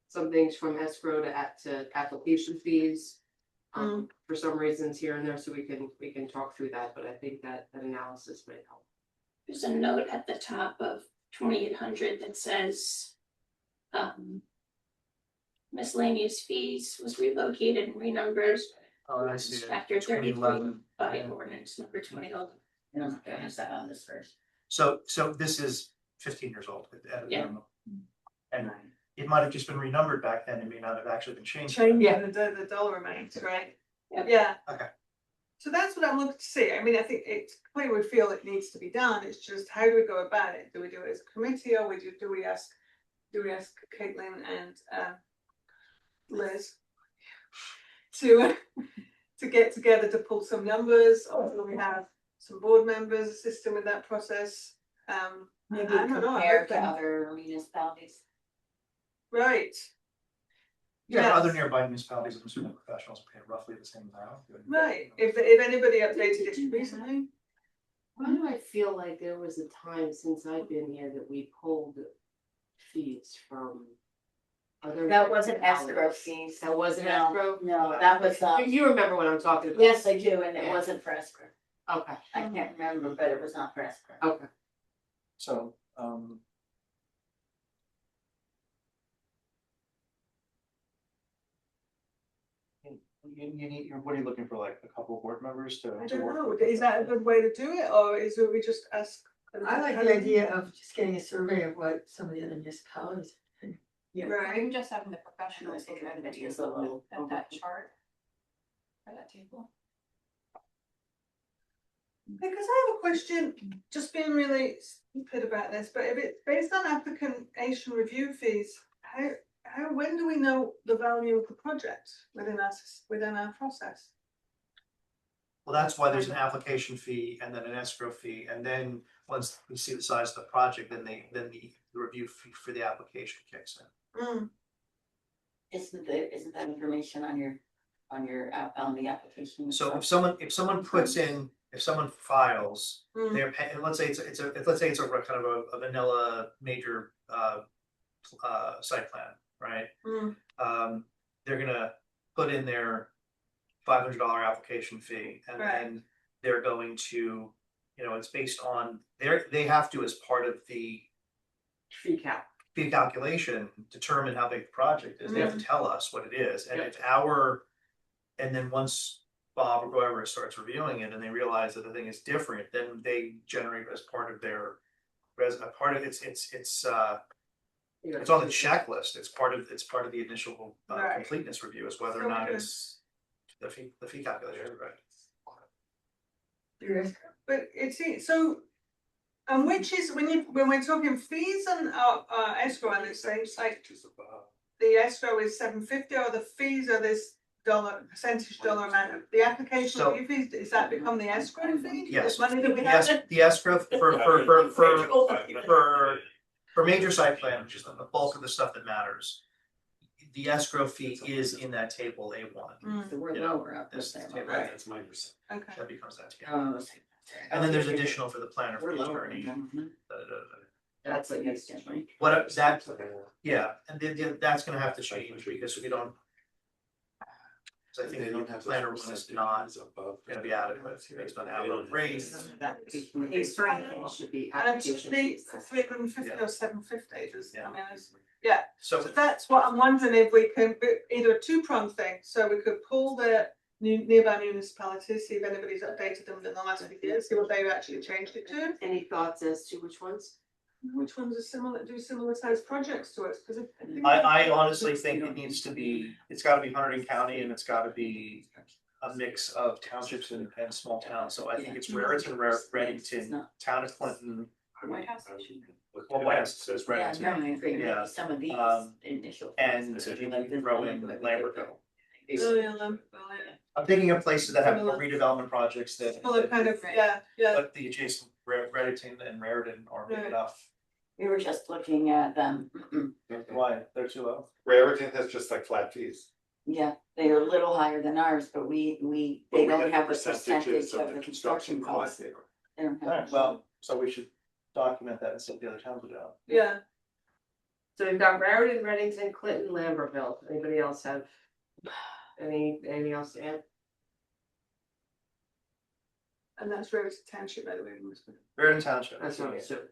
some things from escrow to application fees. For some reasons here and there, so we can talk through that, but I think that analysis might help. There's a note at the top of 2800 that says, miscellaneous fees was relocated and renumbered. Oh, I see it. Chapter 33 2011. by ordinance number 2011. And I'm gonna use that on this first. So this is 15 years old at a Yeah. minimum. And it might have just been renumbered back then, it may not have actually been changed. Change Yeah. the dollar amount, right? Yep. Yeah. Okay. So that's what I'm looking to see. I mean, I think it's clear we feel it needs to be done. It's just how do we go about it? Do we do it as a committee or do we ask Caitlin and Liz to get together to pull some numbers, or do we have some board members assisting with that process? Maybe I don't know, compare to open. other municipalities. Right. Yeah, other Yes. nearby municipalities, I'm assuming professionals pay roughly the same amount. Right, if anybody updated it recently, Why do I feel like there was a time since I've been here that we pulled fees from other? That wasn't escrow municipalities? fees. That wasn't No, escrow? No, that was, You remember what I'm talking about? yes, I do, and it Yeah. wasn't for escrow. Okay, I can't remember, but it was not for escrow. okay. So, you need, what are you looking for, like a couple of board members to? I to don't work know, with? is that a good way to do it, or is it we just ask? I like the idea of just getting a survey of what some of the other municipalities. Right. Even just having the professionals look at it, It's a little at that chart. Or that table. Because I have a question, just being really stupid about this, but if it's based on application review fees, when do we know the value of the project within our process? Well, that's why there's an application fee and then an escrow fee, and then once we see the size of the project, then the review fee for the application kicks in. Isn't that information on your, on the application? So if someone puts in, if someone files, they're paying, let's say it's a kind of a vanilla major site plan, right? They're gonna put in their $500 application fee, and then they're going to, it's based on they have to, as part of the Fee cap. fee calculation, determine how big the project is. They have to tell us what it is, and and then once Bob or whoever starts reviewing it and they realize that the thing is different, then they generate as part of their part of it's on the checklist. It's part of the initial completeness review, is whether or not it's the fee calculation, right? But so, and which is, when we're talking fees and escrow, and it seems like the escrow is $750, or the fees are this percentage dollar amount of the application So- review fees, does that become the escrow fee? Yes. The money that we have? The escrow for major site plan, which is the bulk of the stuff that matters. The escrow fee is in that table A1. So we're You know, lower up This there. table, Right. That's my percent. Okay. that becomes that. Oh, And then there's additional for the planner, for We're the lower. attorney. That's what you said, right? What that, yeah, and then that's gonna have to change because we don't. So I think They the don't have. planner one is not gonna be adequate based on how we're raised. It's should be And application the fees. 350 or 750, just, Yeah. I mean, it's, So so that's what I'm wondering, if we can, either a two-pronged thing, so we could pull the nearby municipalities, see if anybody's updated them in the last few years, see what they've actually changed it to. Any thoughts as to which ones? Which ones are similar sized projects to us, because I honestly think it needs to be, it's gotta be Hunterdon County, and it's gotta be a mix of townships and small towns. So I think it's Raritan, Reddington, Town of Clinton, White House. well, West says Yeah, Reddington. no, I agree. Yeah. Some of these And initial. if you can throw in Lambertville. William, I'm thinking of places that have more redevelopment projects that. similar kind of, yeah. But the adjacent Reddington and Raritan are big Right. enough. We were just looking at them. Why? They're too low? Raritan has just like flat fees. Yeah, they are a little higher than ours, but they But we don't have a percentages percentage of the construction cost. there. They don't have. Alright, well, so we should document that and see what the other towns are doing. Yeah. So we've got Raritan, Reddington, Clinton, Lambertville. Anybody else have anything else to add? And that's Rose Township, by the way. Raritan Township. That's what I'm assuming.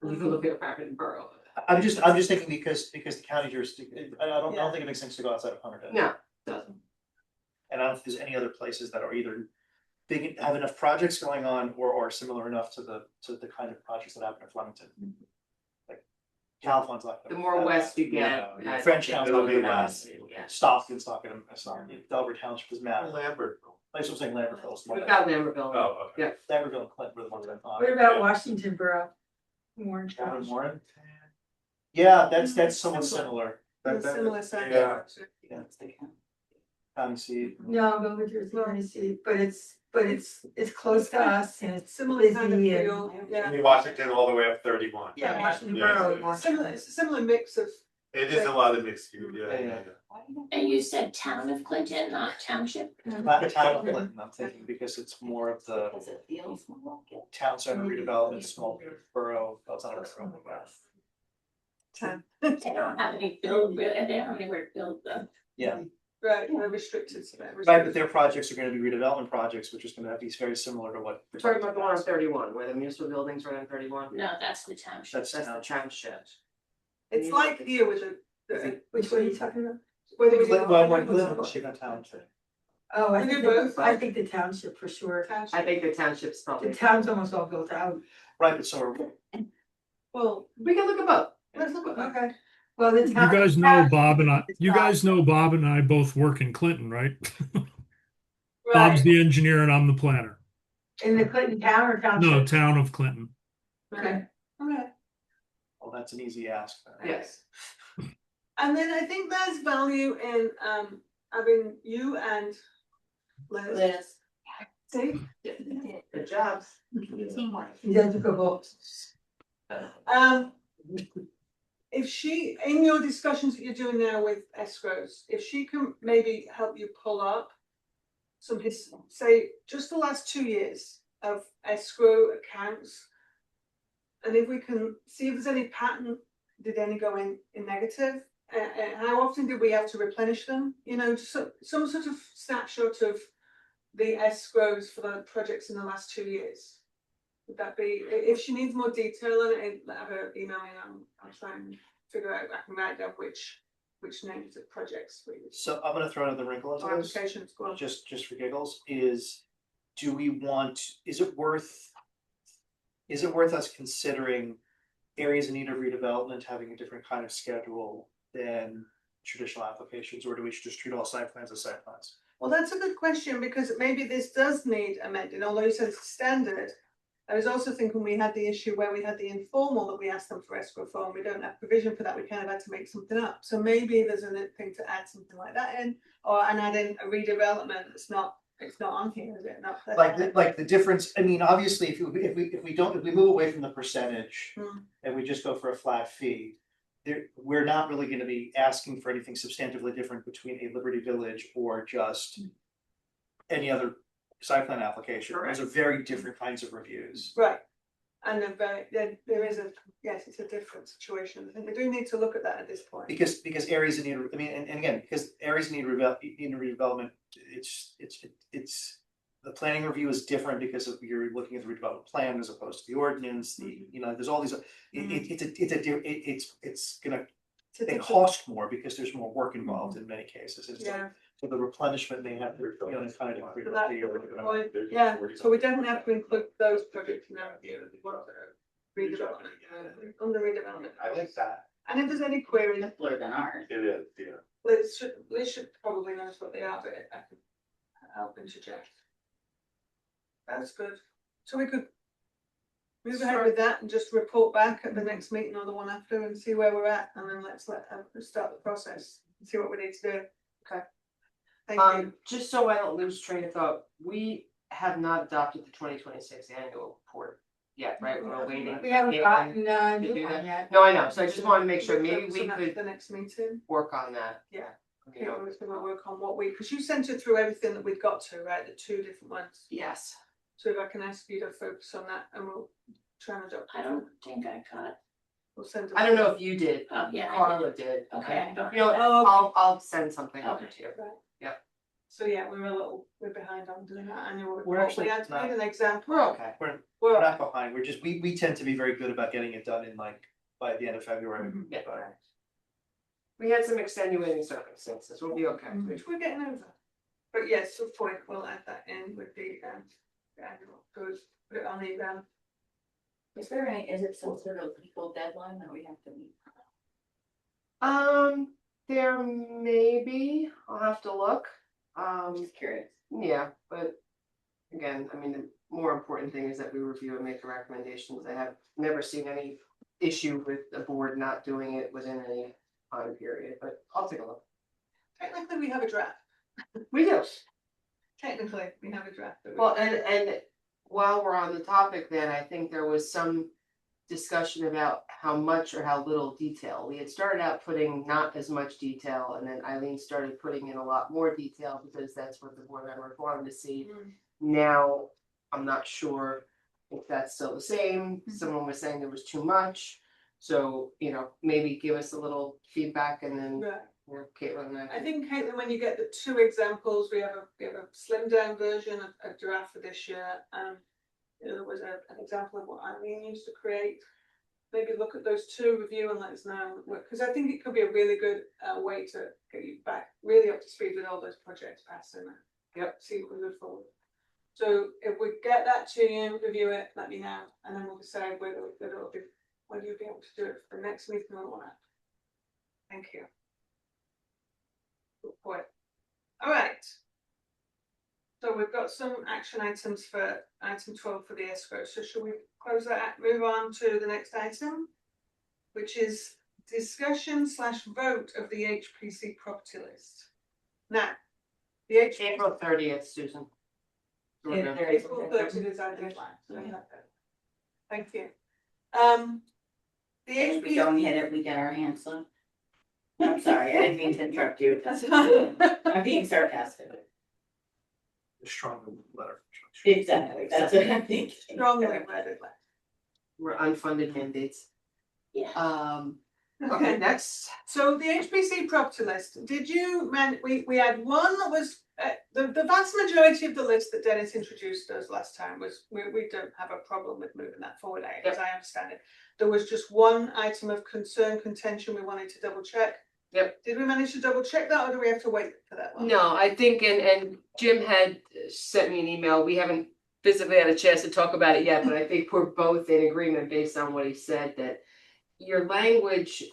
You can look at Raritan Borough. I'm just thinking because the county jurisdiction, I don't think it makes sense to go outside of Hunterdon. No, doesn't. And I don't think there's any other places that are either big, have enough projects going on or similar enough to the kind of projects that happen in Flemington. Like California's not. gonna- The more west you get. Yeah, French Town's not gonna last. Yeah. Stockton's not gonna, Delaware Township is mad. Lambertville. Like I'm saying, Lambertville's. We've got Lambertville. Oh, okay. Lambertville and Clinton were the ones I thought. What about Washington Borough? Orange Down in County. Warren? Yeah, that's somewhat similar. Similar size. Yeah. Yeah. County seat. No, Villager's County seat, but it's close to us and it's Similar kind of busy and. feel, yeah. I mean, Washington all the way up 31. Yeah, Washington Yeah. Borough. and Washington. Similar, it's a similar mix of, It is a lot of mixed use, yeah, Yeah. And you said town of Clinton, not township? Not the town of Clinton, I'm thinking, because it's more of the Does it feel small? town center redevelopment, small borough, outside of borough. town. They don't have any build, they don't have anywhere to build them. Yeah, Right, they're restricted to that. right, but their projects are gonna be redevelopment projects, which is gonna be very similar to what. We're talking about the one on 31, where the municipal buildings are on 31. No, that's the township. That's That's the township. township. It's like here with Which one are you talking about? whether we Clinton, well, Clinton, Michigan Township. Oh, I We think do both. I think the township for sure. I think the township's probably. The town's almost all built out. Right, but so are we. Well, We can look at both. let's look at, okay. Well, the You town. guys know Bob and I, It's you not- guys know Bob and I both work in Clinton, right? Bob's Right, the engineer and I'm the planner. In the Clinton town or township? No, town of Clinton. Okay. okay. Well, that's an easy ask. Yes. And then I think there's value in having you and Liz. See? Good job. Identical. If she, in your discussions that you're doing now with escrows, if she can maybe help you pull up some say, just the last 2 years of escrow accounts. And if we can see if there's any pattern, did any go in negative? How often did we have to replenish them? You know, some sort of snapshot of the escrows for the projects in the last 2 years. Would that be, if she needs more detail on it, let her email me and I'll try and figure out, I can write down which names of projects we. So I'm gonna throw another wrinkle into Or this, applications, go on. just for giggles, is it worth us considering areas in need of redevelopment having a different kind of schedule than traditional applications, or do we just treat all site plans as site plans? Well, that's a good question, because maybe this does need amending, although you said it's standard. I was also thinking we had the issue where we had the informal that we asked them for escrow for, and we don't have provision for that, we kind of had to make something up. So maybe there's a thing to add something like that in, and add in a redevelopment, it's not on here, is it? Not Like the difference, I mean, obviously, if we move away from the percentage Hmm. and we just go for a flat fee, we're not really gonna be asking for anything substantively different between a Liberty Village or just any other site plan application. Those are very different kinds of reviews. Right, and there is yes, it's a different situation, I think we do need to look at that at this point. Because areas in need, I mean, and again, because areas in need redevelopment, it's the planning review is different because you're looking at the redevelopment plan as opposed to the ordinance, there's all these, it's gonna, they cost more because there's more work involved in many cases. And Yeah. So the replenishment may have to, kind of. So that's a good point. Yeah, so we definitely have to include those projects in our review, redevelopment, on the redevelopment. I like that. And if there's any queries, Simpler than ours. It is, yeah. Liz should probably know what they are, but I could help interject. That's good. So we could move ahead with that and just report back at the next meeting or the one after and see where we're at, and then let's start the process and see what we need to do. Okay. Thank you. Just so I don't lose train of thought, we have not adopted the 2026 annual report yet, right? We're waiting. We haven't gotten to new do one that. yet. No, I know, so I just wanted to make sure, maybe we So that's could the next meeting. work on that. Yeah. You know, We're gonna work on what because you sent it through everything that we've got to, right? The 2 different ones. yes. So if I can ask you to focus on that and we'll try and adopt. I don't think I got We'll send. I don't know if you did, Oh, yeah. Carla did. Okay, I don't. You know, I'll send something over to you. Right. Yep. So yeah, we're behind on doing that annual report. We're actually We had not- made an example. We're okay. We're not behind, we're just, we tend to be very good about getting it done in like, by the end of February. Mhm. Yeah. We had some extenuating circumstances, we'll be okay. Which we're getting over. But yes, good point, we'll add that in with the annual, good, put it on the Is it some sort of legal deadline that we have to meet? There may be, I'll have to look, Just curious. yeah, but. Again, I mean, the more important thing is that we review and make the recommendations. I have never seen any issue with the board not doing it within any time period, but I'll take a look. Technically, we have a draft. We do. Technically, we have a draft. that we- Well, and while we're on the topic then, I think there was some discussion about how much or how little detail. We had started out putting not as much detail, and then Eileen started putting in a lot more detail because that's what the board members wanted to see. Now, I'm not sure if that's still the same. Someone was saying there was too much. So, you know, maybe give us a little feedback and then, Right. you know, Caitlin and I think, Caitlin, when you get the two examples, we have a slimmed down version of a draft for this year. There was an example of what Eileen used to create. Maybe look at those two, review and let us know, because I think it could be a really good way to get you back really up to speed with all those projects passing. Yep, see what we move forward. So if we get that to you, review it, let me know, and then we'll decide whether you'll be able to do it for the next meeting or not. Thank you. Good point. All right. So we've got some action items for item 12 for the escrow. So should we close that, move on to the next item, which is discussion/vote of the HPC property list. Now, the April 30th, Susan. April 30th is our deadline. So we have that. Thank you. The If we HPC. don't hit it, we get our hands up. I'm sorry, I didn't mean to interrupt you. That's fine. I'm being sarcastic. A strong letter. Exactly, that's what I'm thinking. Strongly worded. We're unfunded mandates. Yeah. Okay, next. So the HPC property list, did you we had one that was the vast majority of the list that Dennis introduced us last time was we don't have a problem with moving that forward, as I understand it. There was just one item of contention we wanted to double check. Yep. Did we manage to double check that, or do we have to wait for that one? No, I think, and Jim had sent me an email. We haven't physically had a chance to talk about it yet, but I think we're both in agreement based on what he said that your language,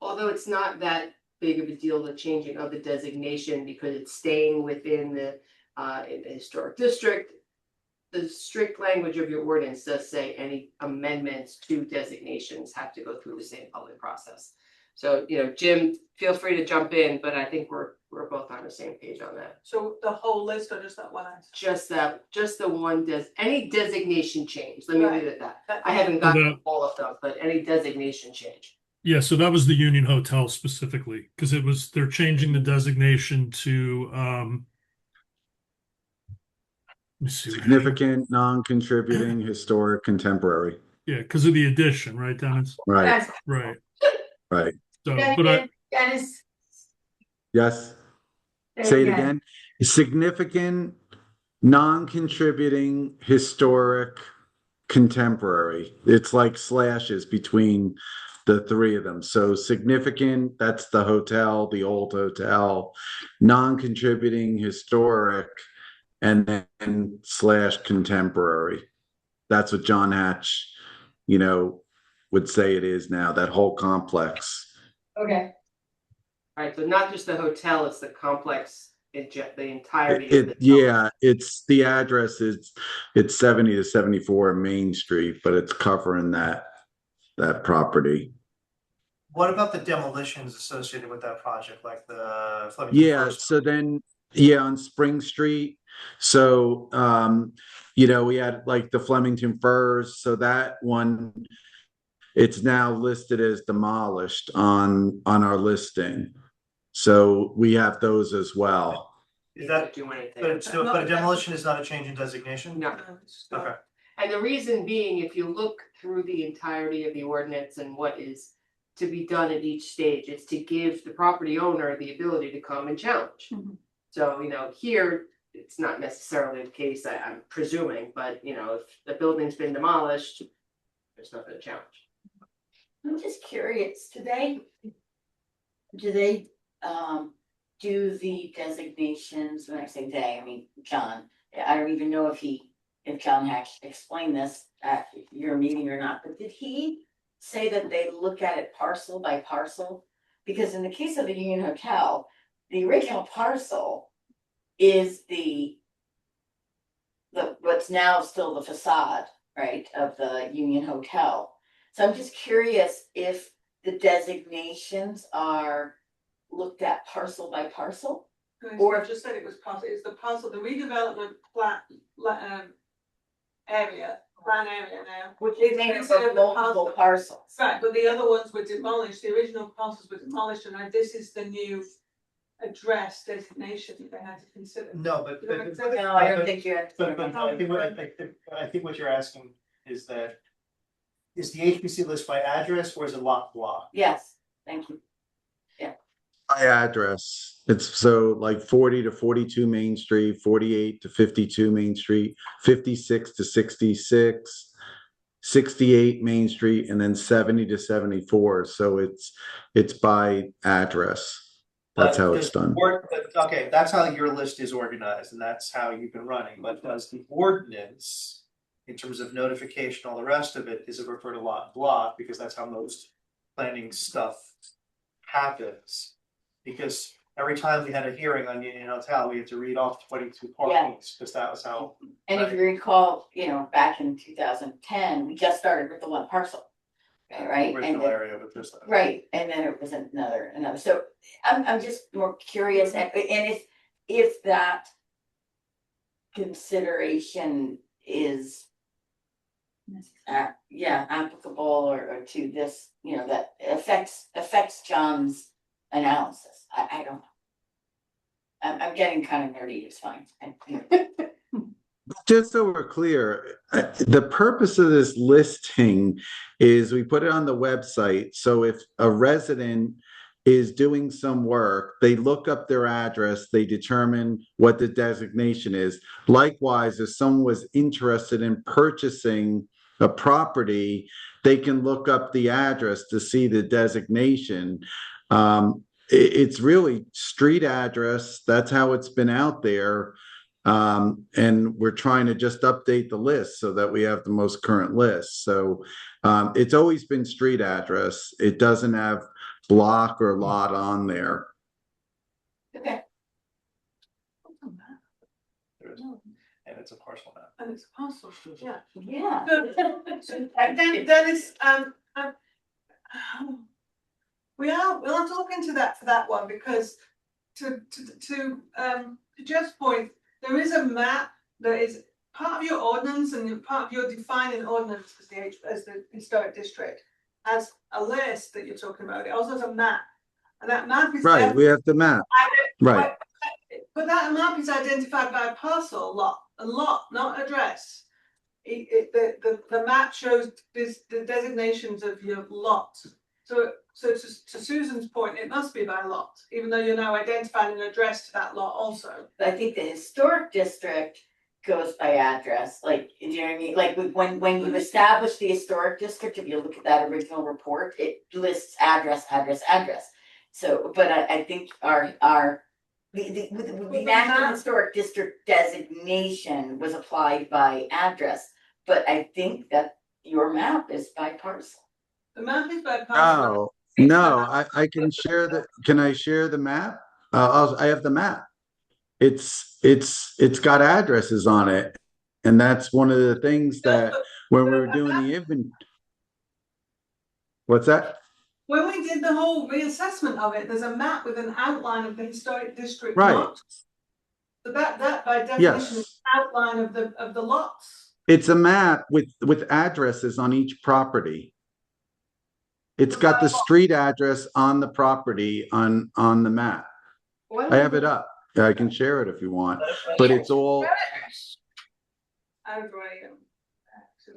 although it's not that big of a deal, the changing of the designation because it's staying within the in the historic district. The strict language of your ordinance does say any amendments to designations have to go through the same public process. So, you know, Jim, feel free to jump in, but I think we're both on the same page on that. So the whole list or just that one item? Just the one any designation change, let me leave it at that. I haven't Well, gotten all of them, but any designation change. Yeah, so that was the Union Hotel specifically, because they're changing the designation to let me see. Significant, non-contributing, historic, contemporary. Yeah, because of the addition, right, Dennis? Right, Right. right. So, but Dennis. Yes, say it again. Significant, non-contributing, historic, contemporary. It's like slashes between the three of them. So significant, that's the hotel, the old hotel, non-contributing, historic, and then / contemporary. That's what John Hatch, would say it is now, that whole complex. Okay. All right, so not just the hotel, it's the complex, the entirety of it. Yeah, it's the address is, it's 70 to 74 Main Street, but it's covering that property. What about the demolitions associated with that project, like the Flemington Yeah, First? so then, on Spring Street. So, we had like the Flemington Firs, so that one, it's now listed as demolished on our listing. So we have those as well. Is that, Do anything. but a demolition is not a change in designation? No. Okay. And the reason being, if you look through the entirety of the ordinance and what is to be done at each stage, is to give the property owner the ability to come and challenge. So, here, it's not necessarily the case, I'm presuming, but if the building's been demolished, there's nothing to challenge. I'm just curious, do they do the designations, when I say they, I mean John, I don't even know if John had explained this at your meeting or not, but did he say that they look at it parcel by parcel? Because in the case of the Union Hotel, the original parcel is the what's now still the facade, right, of the Union Hotel. So I'm just curious if the designations are looked at parcel by parcel? Or just said it was parcel, it's the parcel, the redevelopment plan area now. Which It's is made up considered of the multiple parcels. Right, but the other ones were demolished, the original parcels were demolished, and now this is the new address designation that they had to consider. No, but. Does that make sense? No, I don't think you have. But I think what you're asking is that, is the HPC list by address or is it lot block? Yes, thank you. By address, it's so like 40 to 42 Main Street, 48 to 52 Main Street, 56 to 66, 68 Main Street, and then 70 to 74. So it's by address. That's how it's done. Okay, that's how your list is organized and that's how you've been running, but does the ordinance, in terms of notification, all the rest of it, is it refer to lot block? Because that's how most planning stuff happens. Because every time we had a hearing on Union Hotel, we had to read off 22 parcels, because that was how. And if you recall, back in 2010, we just started with the one parcel. Right? And Original then- area of it, just. Right, and then it was another, so I'm just more curious, and if that consideration is applicable or to this, that affects John's analysis, I don't know. I'm getting kind of nerdy, it's fine. Just so we're clear, the purpose of this listing is we put it on the website. So if a resident is doing some work, they look up their address, they determine what the designation is. Likewise, if someone was interested in purchasing a property, they can look up the address to see the designation. It's really street address. That's how it's been out there. And we're trying to just update the list so that we have the most current list. So it's always been street address. It doesn't have block or lot on there. Okay. And it's a parcel map. And it's a parcel, yeah. Yeah. And then Dennis, we're not talking to that for that one, because to Jeff's point, there is a map that is part of your ordinance and part of your defining ordinance as the historic district has a list that you're talking about. It also has a map, and that map is Right, we have the map. Right. But that map is identified by parcel, lot, not address. The map shows the designations of your lot. So to Susan's point, it must be by lot, even though you're now identifying an address to that lot also. I think the historic district goes by address, like, do you know what I mean? Like when you establish the historic district, if you look at that original report, it lists address. So, but I think the National Historic District designation was applied by address, but I think that your map is by parcel. The map is by parcel. No, I can share can I share the map? I have the map. It's got addresses on it. And that's one of the things that when we were doing the inventory. What's that? When we did the whole reassessment of it, there's a map with an outline of the historic district Right. lot. So that by definition is an outline of the lots. It's a map with addresses on each property. It's got the street address on the property on the map. I have it up. I can share it if you want, but it's all.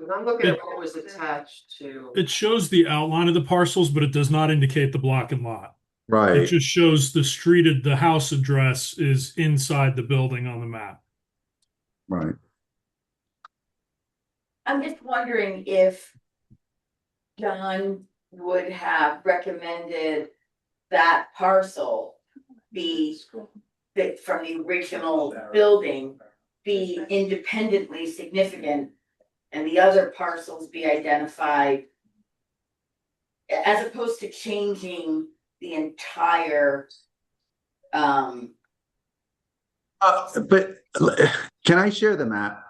I'm looking at what was attached to. It shows the outline of the parcels, but it does not indicate the block and lot. It Right. just shows the house address is inside the building on the map. Right. I'm just wondering if John would have recommended that parcel be that from the original building be independently significant and the other parcels be identified as opposed to changing the entire But can I share the map?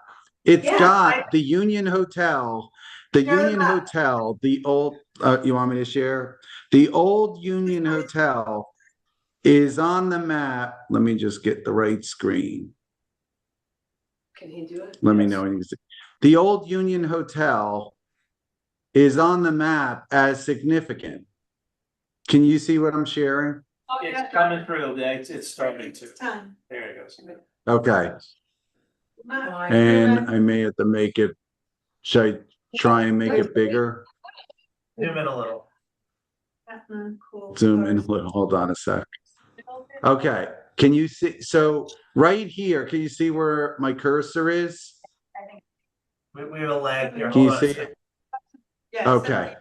It's Yeah, got the Union Hotel, the Share the Union map. Hotel, the old, you want me to share? The old Union Hotel is on the map. Let me just get the right screen. Can he do it? Let me know when you see. The old Union Hotel is on the map as significant. Can you see what I'm sharing? Oh, yeah. It's coming through, it's starting to, Time. there it goes. Okay, Map. and I may have to make it, should I try and make it bigger? Zoom in a little. Cool. Zoom in a little, hold on a sec. Okay, can you see, so right here, can you see where my cursor is? We have a lag here. Can you Hold on a see second. it? Yes. Okay.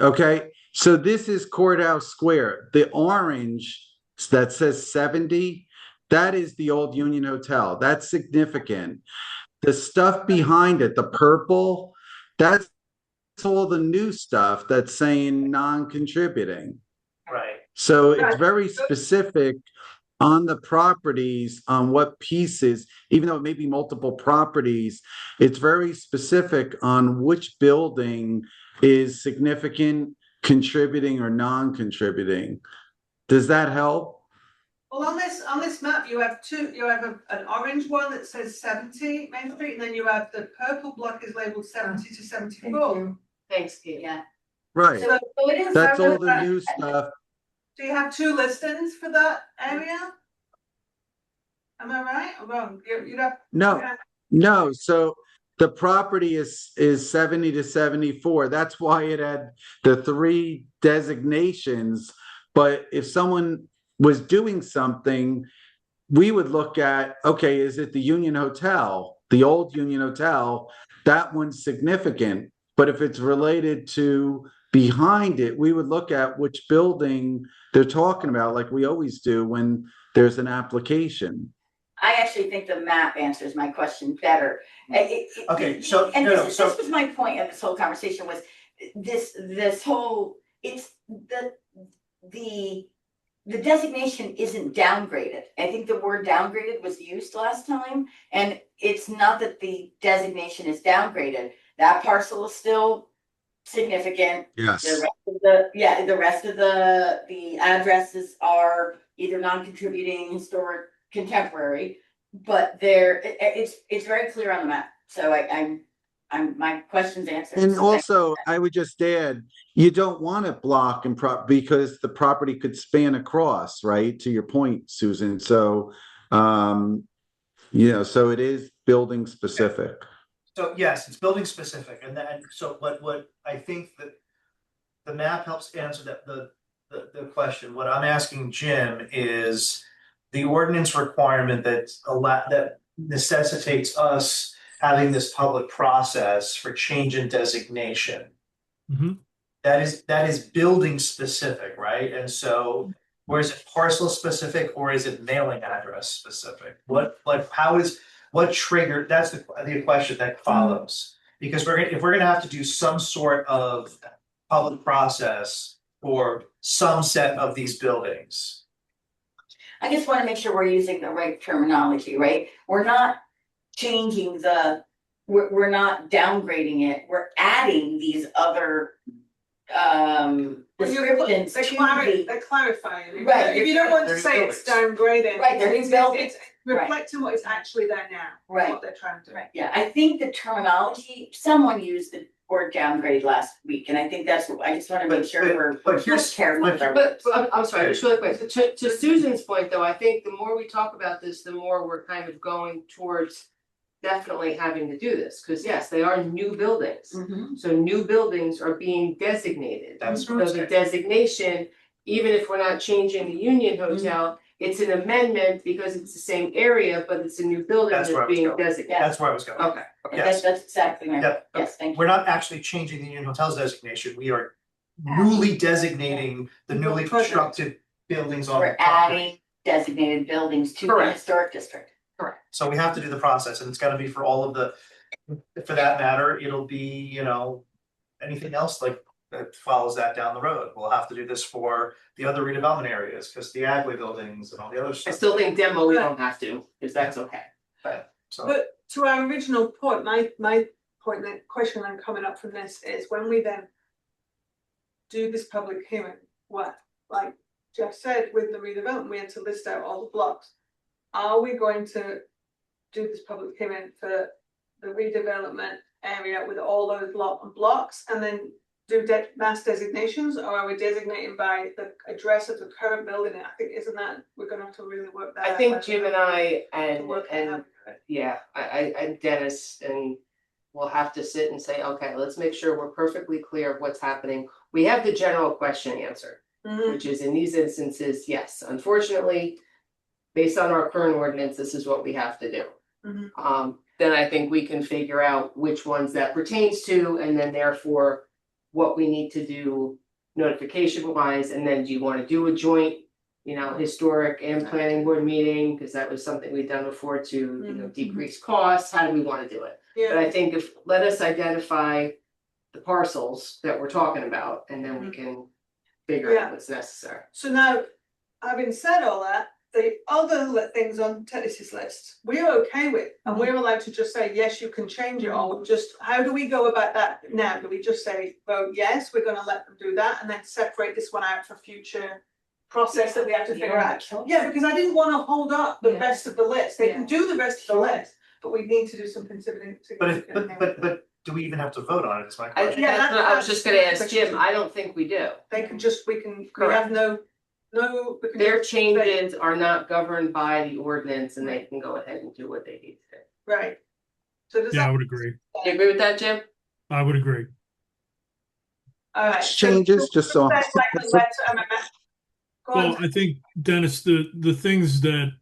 Okay, so this is Courthouse Square. The orange that says 70, that is the old Union Hotel. That's significant. The stuff behind it, the purple, that's all the new stuff that's saying non-contributing. Right. So it's very specific on the properties, on what pieces, even though it may be multiple properties, it's very specific on which building is significant, contributing or non-contributing. Does that help? Well, on this map, you have an orange one that says 70 Main Street, and then you have the purple block is labeled 70 to Thank 74. you. Thanks, Kate. yeah. Right, So it is. that's all the new stuff. Do you have two listings for that area? Am I right or wrong? You'd have. No, no, so the property is 70 to 74. That's why it had the 3 designations. But if someone was doing something, we would look at, okay, is it the Union Hotel, the old Union Hotel? That one's significant. But if it's related to behind it, we would look at which building they're talking about, like we always do when there's an application. I actually think the map answers my question better. Okay, so, And no, this so- was my point of this whole conversation was this whole, it's the designation isn't downgraded. I think the word downgraded was used last time, and it's not that the designation is downgraded. That parcel is still significant. Yes. The rest of the addresses are either non-contributing, historic, contemporary, but it's very clear on the map. So I'm my question's answered. And So also, I would just add, you don't want it block and because the property could span across, right? To your point, Susan. So, so it is building specific. So yes, it's building specific, and so what I think that the map helps answer the question. What I'm asking Jim is the ordinance requirement that necessitates us having this public process for change in designation. Mhm. That is building specific, right? And so, where is it parcel specific or is it mailing address specific? What triggered, that's the question that follows. Because if we're gonna have to do some sort of public process for some set of these buildings. I just want to make sure we're using the right terminology, right? We're not changing we're not downgrading it, we're adding these other descriptions to They're clarifying it. Right. If you don't want to They're say it's buildings. downgraded. Right, they're It's buildings. reflecting what is actually there now. Right. What they're trying to do. Yeah, I think the terminology, someone used the word downgrade last week, and I think that's what, I just want to make sure But here's- careful with our But I'm sorry, just really quick, to Susan's point though, I think the more we talk about this, the more we're kind of going towards definitely having to do this, because yes, they are new buildings. Mhm. So new buildings are being designated. That's So what I'm the saying. designation, even if we're not changing the Union Hotel, it's an amendment because it's the same area, but it's a new building That's that's where I was being going. designated. That's where I was going. Okay, And Yes. that's exactly my, Yep. yes, thank you. We're not actually changing the Union Hotels designation, we are newly designating the newly constructed buildings on. We're the property. adding designated buildings to the Correct. historic district. So we have to do the process, and it's gotta be for all of the, for that matter, it'll be, you know, anything else like that follows that down the road. We'll have to do this for the other redevelopment areas, because the Agley buildings and all the other I stuff. still think demo, we don't have to, because that's okay. So, But to our original point, my point, the question then coming up from this is when we then do this public hearing, what, like Jeff said, with the redevelopment, we had to list out all the blocks. Are we going to do this public hearing for the redevelopment area with all those blocks and then do mass designations, or are we designating by the address of the current building? I think, isn't that, we're gonna have to really work that out. I think Jim and I and Work that out. yeah, and Dennis, and we'll have to sit and say, okay, let's make sure we're perfectly clear of what's happening. We have the general question answered, Mhm. which is in these instances, yes, unfortunately, based on our current ordinance, this is what we have to do. Mhm. Then I think we can figure out which ones that pertains to, and then therefore what we need to do notification wise, and then do you wanna do a joint, you know, historic and planning board meeting, because that was something we've done before to, you know, decrease costs, how do we wanna do it? But Yeah, I think if, let us identify the parcels that we're talking about, and then we can figure Yeah. out what's necessary. so now, having said all that, the other things on Dennis's list, we're okay with, and we're allowed to just say, yes, you can change it, or just, how do we go about that now? Do we just say, vote yes, we're gonna let them do that, and then separate this one out for future process that we have to You figure don't out? kill it. Yeah, because I didn't wanna hold up the Yeah. rest of the list, they can Yeah. do the rest of the list, but we need to do something significant. but if, but do we even have to vote on it, is my I, question? Yeah, that's what I was just gonna ask Jim, I don't think we do. They can just, we can, we Correct. have no, we can Their just- changes are not governed by the ordinance, and they can go ahead and do what they need to do. Right. So does Yeah, I that, would agree. Do you agree with that, Jim? I would agree. alright. Changes, just so- That's like the letter, go on. Well, I think Dennis, the things that,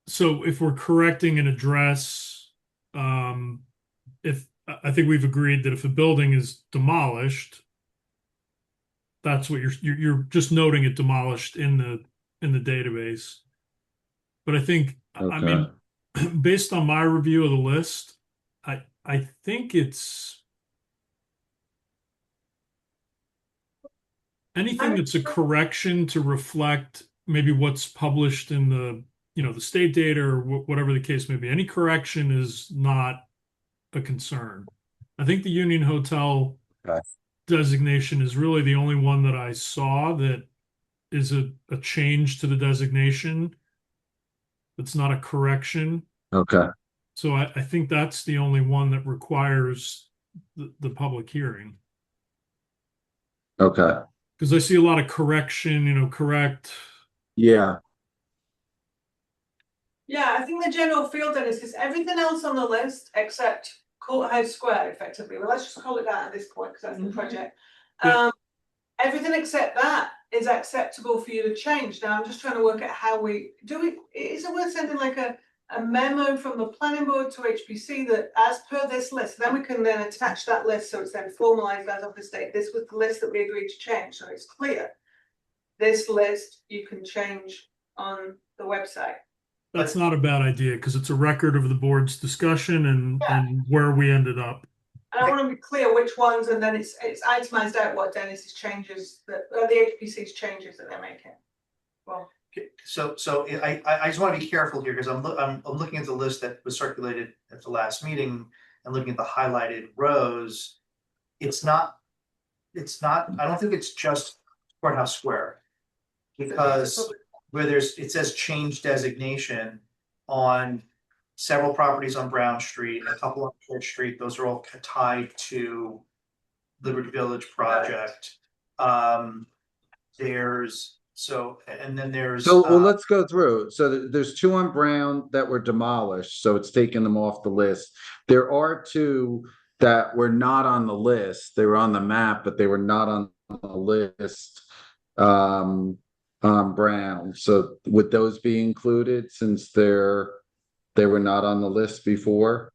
so if we're correcting an address, if, I think we've agreed that if a building is demolished, that's what you're just noting it demolished in the database. But I think, I mean, based on my review of the list, I think it's anything that's a correction to reflect maybe what's published in the, you know, the state data or whatever the case may be. Any correction is not a concern. I think the Union Hotel Okay. designation is really the only one that I saw that is a change to the designation. It's not a correction. Okay, So I think that's the only one that requires the public hearing. okay, Because I see a lot of correction, you know, correct. yeah, Yeah, I think the general feel then is everything else on the list except Courthouse Square effectively, well, let's just call it that at this point, because that's the project. Yeah. Everything except that is acceptable for you to change. Now, I'm just trying to work out how is it worth sending like a memo from the planning board to HPC that as per this list, then we can then attach that list, so it's then formalized as of this date, this was the list that we agreed to change, so it's clear. This list you can change on the website. That's not a bad idea because it's a record of the board's discussion and where we ended up. And I want to be clear which ones, and then it's itemized out what Dennis's changes that the HPC's changes that they're making. Well, So I just wanna be careful here, because I'm looking at the list that was circulated at the last meeting and looking at the highlighted rows. It's not, I don't think it's just Courthouse Square. Because where it says change designation on several properties on Brown Street, a couple on Church Street, those are all tied to Liberty Village project. There's So, and then there's. So, well, let's go through. So there's two on Brown that were demolished, so it's taking them off the list. There are two that were not on the list. They were on the map, but they were not on the list. On Brown. So would those be included since they were not on the list before?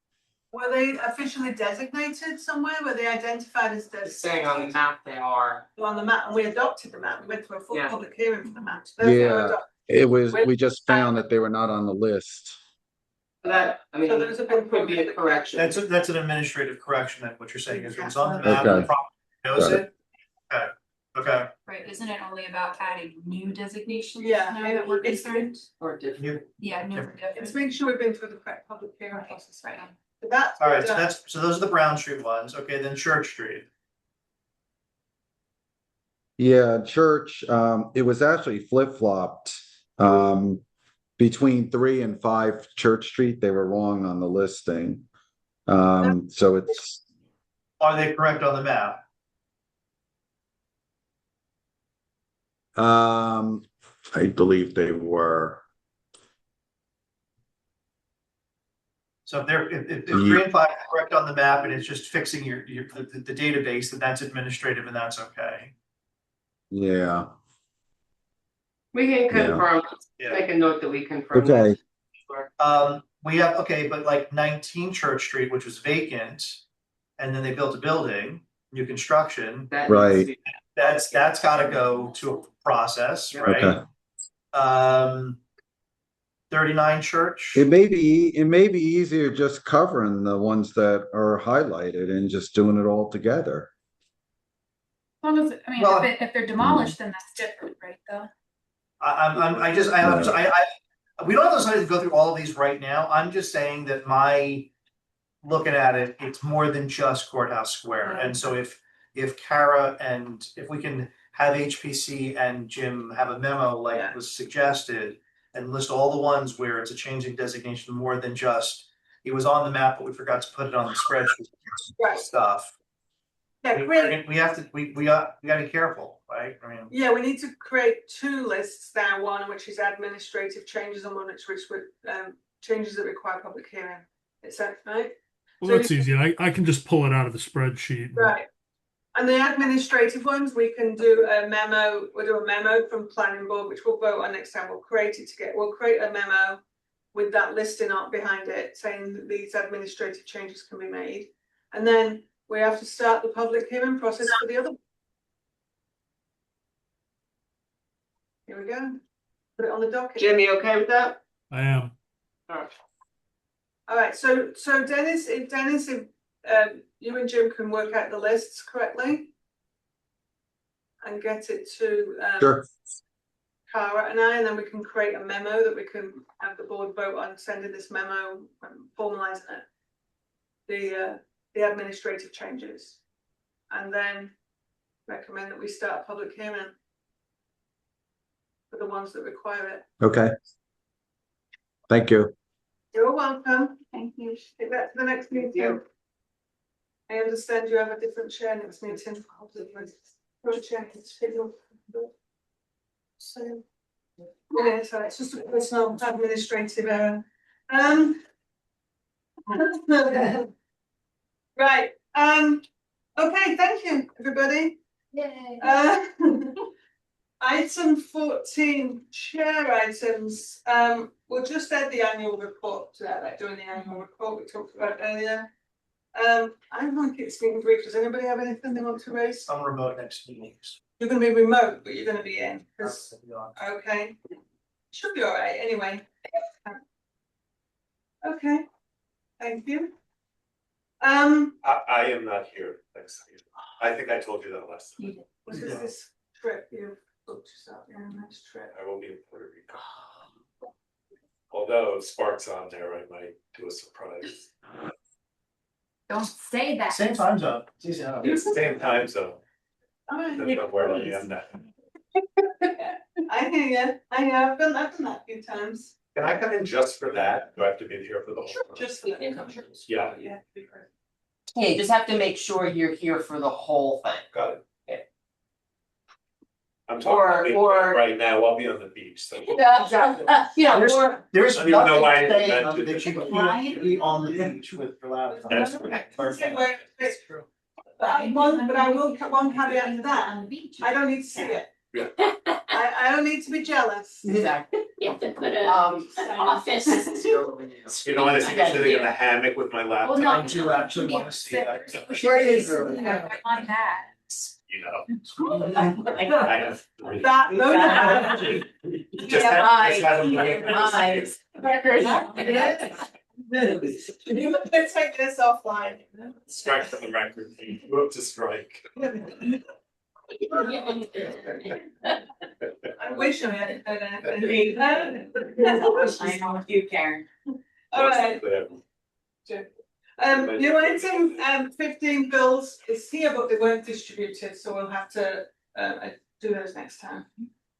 Were they officially designated somewhere? Were they identified as designated? Saying on the map they are. On the map, and we adopted the map. We went through a full Yeah. public hearing for the map. So those that were Yeah, adopted. it was, we just found that they were not on the list. That, I mean, So those have been could be a correction. That's an administrative correction, that what you're saying is it was on the map, Okay. the property knows Got it. Okay, Right, isn't it only about adding new designations? Yeah, Now that we're it's- concerned? Or different. you, Yeah, new or It's different. making sure we've been through the correct public hearing Right, process. right. But that's. alright, so those are the Brown Street ones, okay, then Church Street. Yeah, Church, it was actually flip-flopped. Between 3 and 5 Church Street, they were wrong on the listing. So it's, Are they correct on the map? I believe they were. So if 3 and 5 are correct on the map and it's just fixing the database, then that's administrative and that's okay. Yeah, We can Yeah. confirm, Yeah. make a note that we confirm. okay. that. Sure. We have, okay, but like 19 Church Street, which was vacant, and then they built a building, new construction, That Right. needs to be- that's gotta go to a process, Yeah. right? Okay. 39 Church. It may be easier just covering the ones that are highlighted and just doing it all together. As long as, I mean, Well- if they're demolished, then that's different, right, though? We don't have to go through all of these right now. I'm just saying that looking at it, it's more than just Courthouse Square. And so if Kara and if we can have HPC and Jim have a memo like was suggested and list all the ones where it's a changing designation more than just, it was on the map, but we forgot to put it on the spreadsheet Right. stuff. Yeah, We great. gotta be careful, right? I mean. Yeah, we need to create two lists now, one which is administrative changes and one which would changes that require public hearing. Is that right? Well, So that's you- easy. I can just pull it out of the spreadsheet. Right. And the administrative ones, we can do a memo, we'll do a memo from planning board, which we'll vote on next time. We'll create a memo with that listing up behind it, saying that these administrative changes can be made. And then we have to start the public hearing process for the other. Here we go. Put it on the docket. Jim, you okay with that? I am. Alright. All right, so Dennis, if you and Jim can work out the lists correctly and get it to Sure. Cara and I, and then we can create a memo that we can have the board vote on, sending this memo and formalizing it. The administrative changes. And then recommend that we start a public hearing for the ones that require it. Okay. Thank you. You're welcome. Thank you. Take that to the next meeting. I understand you have a different chair next meeting. Your chair is scheduled. So. Yeah, so it's just a personal administrative error. Right, okay, thank you, everybody. Yay. Item 14, chair items, we'll just add the annual report to that, like doing the annual report we talked about earlier. I think it's been brief, does anybody have anything they want to raise? I'm remote next meetings. You're gonna be remote, but you're gonna be in, 'cause- okay, should be all right, anyway. Okay, thank you. I am not here, thanks. I think I told you that last time. What is this trip you've booked yourself, yeah, nice trip. I will be in Puerto Rico. Although if Spark's on there, I might do a surprise. Don't say that. Same time zone. It's easy enough. It's the same time zone, All right. that's not where I am now. I hear you, I've done that a few times. Can I come in just for that? Do I have to be here for the whole time? Just for the. Yeah. Yeah. Yeah, you just have to make sure you're here for the whole thing. Got it. I'm talking or- right now, I'll be on the beach, so. Yeah, exactly. Yeah, or, There's I don't even know nothing why I saying invented that you it. can't be on the beach with your laptop. That's It's true. But I will, one caveat to that, I don't need to see it. Yeah. I don't need to be jealous. exactly. You have to put an office. You know, I think I'm sitting in a hammock with my laptop. Well, no. I do actually wanna see that. Sure is. On that. You know. I have three. That, no, Just had- just had them- Let's take this offline. Strike from the record, move to strike. I wish I had anything. I know you, Karen. Alright, new item, 15 bills is here, but they weren't distributed, so we'll have to, do those next time.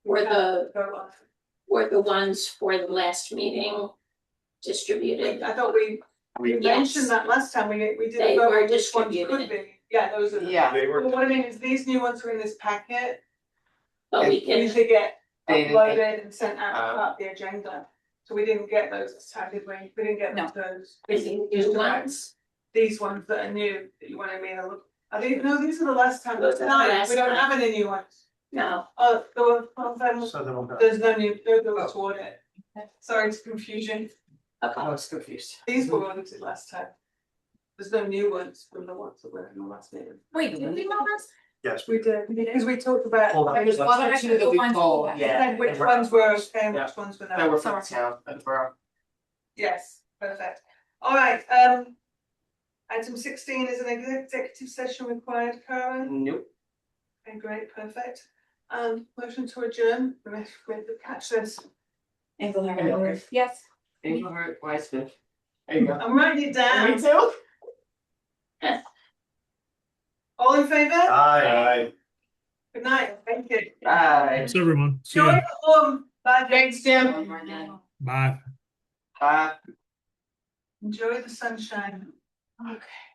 Were the, Go on. were the ones for the last meeting distributed? I thought we Yes. mentioned that last time, we did They a vote were on which ones distributed. could be. Yeah, those are. Yeah. They were. Well, what I mean is these new ones are in this packet, But we we can, usually get They- uploaded and sent out as Oh. part of the agenda. So we didn't get those this time, did we? We didn't get No. those. is it new ones? These ones that are new, that you wanted me to look, I think, no, these are the last time, Those are the no, last we don't time. have any new ones. No, Oh, there were, well, then, So then we'll go. there's no new, no bills toward it. Sorry, it's confusion, I was confused. these were audited last time. There's no new ones from the ones that were in the last meeting. Wait, did we know this? Yes. We did, because we talked about. Hold on. There was one or two that we pulled, yeah. Said which ones were okay and which ones were That not. were from the town, and borough. Yes, perfect. Alright, item 16 is an executive session required, Karen. Nope. Okay, great, perfect. Motion to adjourn, we have to catch this. Engelhardt. Yes. Engelbert Weissman. There you go. I'm writing it down. Me too. All in favour? Aye. Good night, thank you. Bye. Thanks, everyone. See Enjoy ya. the warm. Bye, Thanks, Tim. Bye. Bye. enjoy the sunshine. Okay.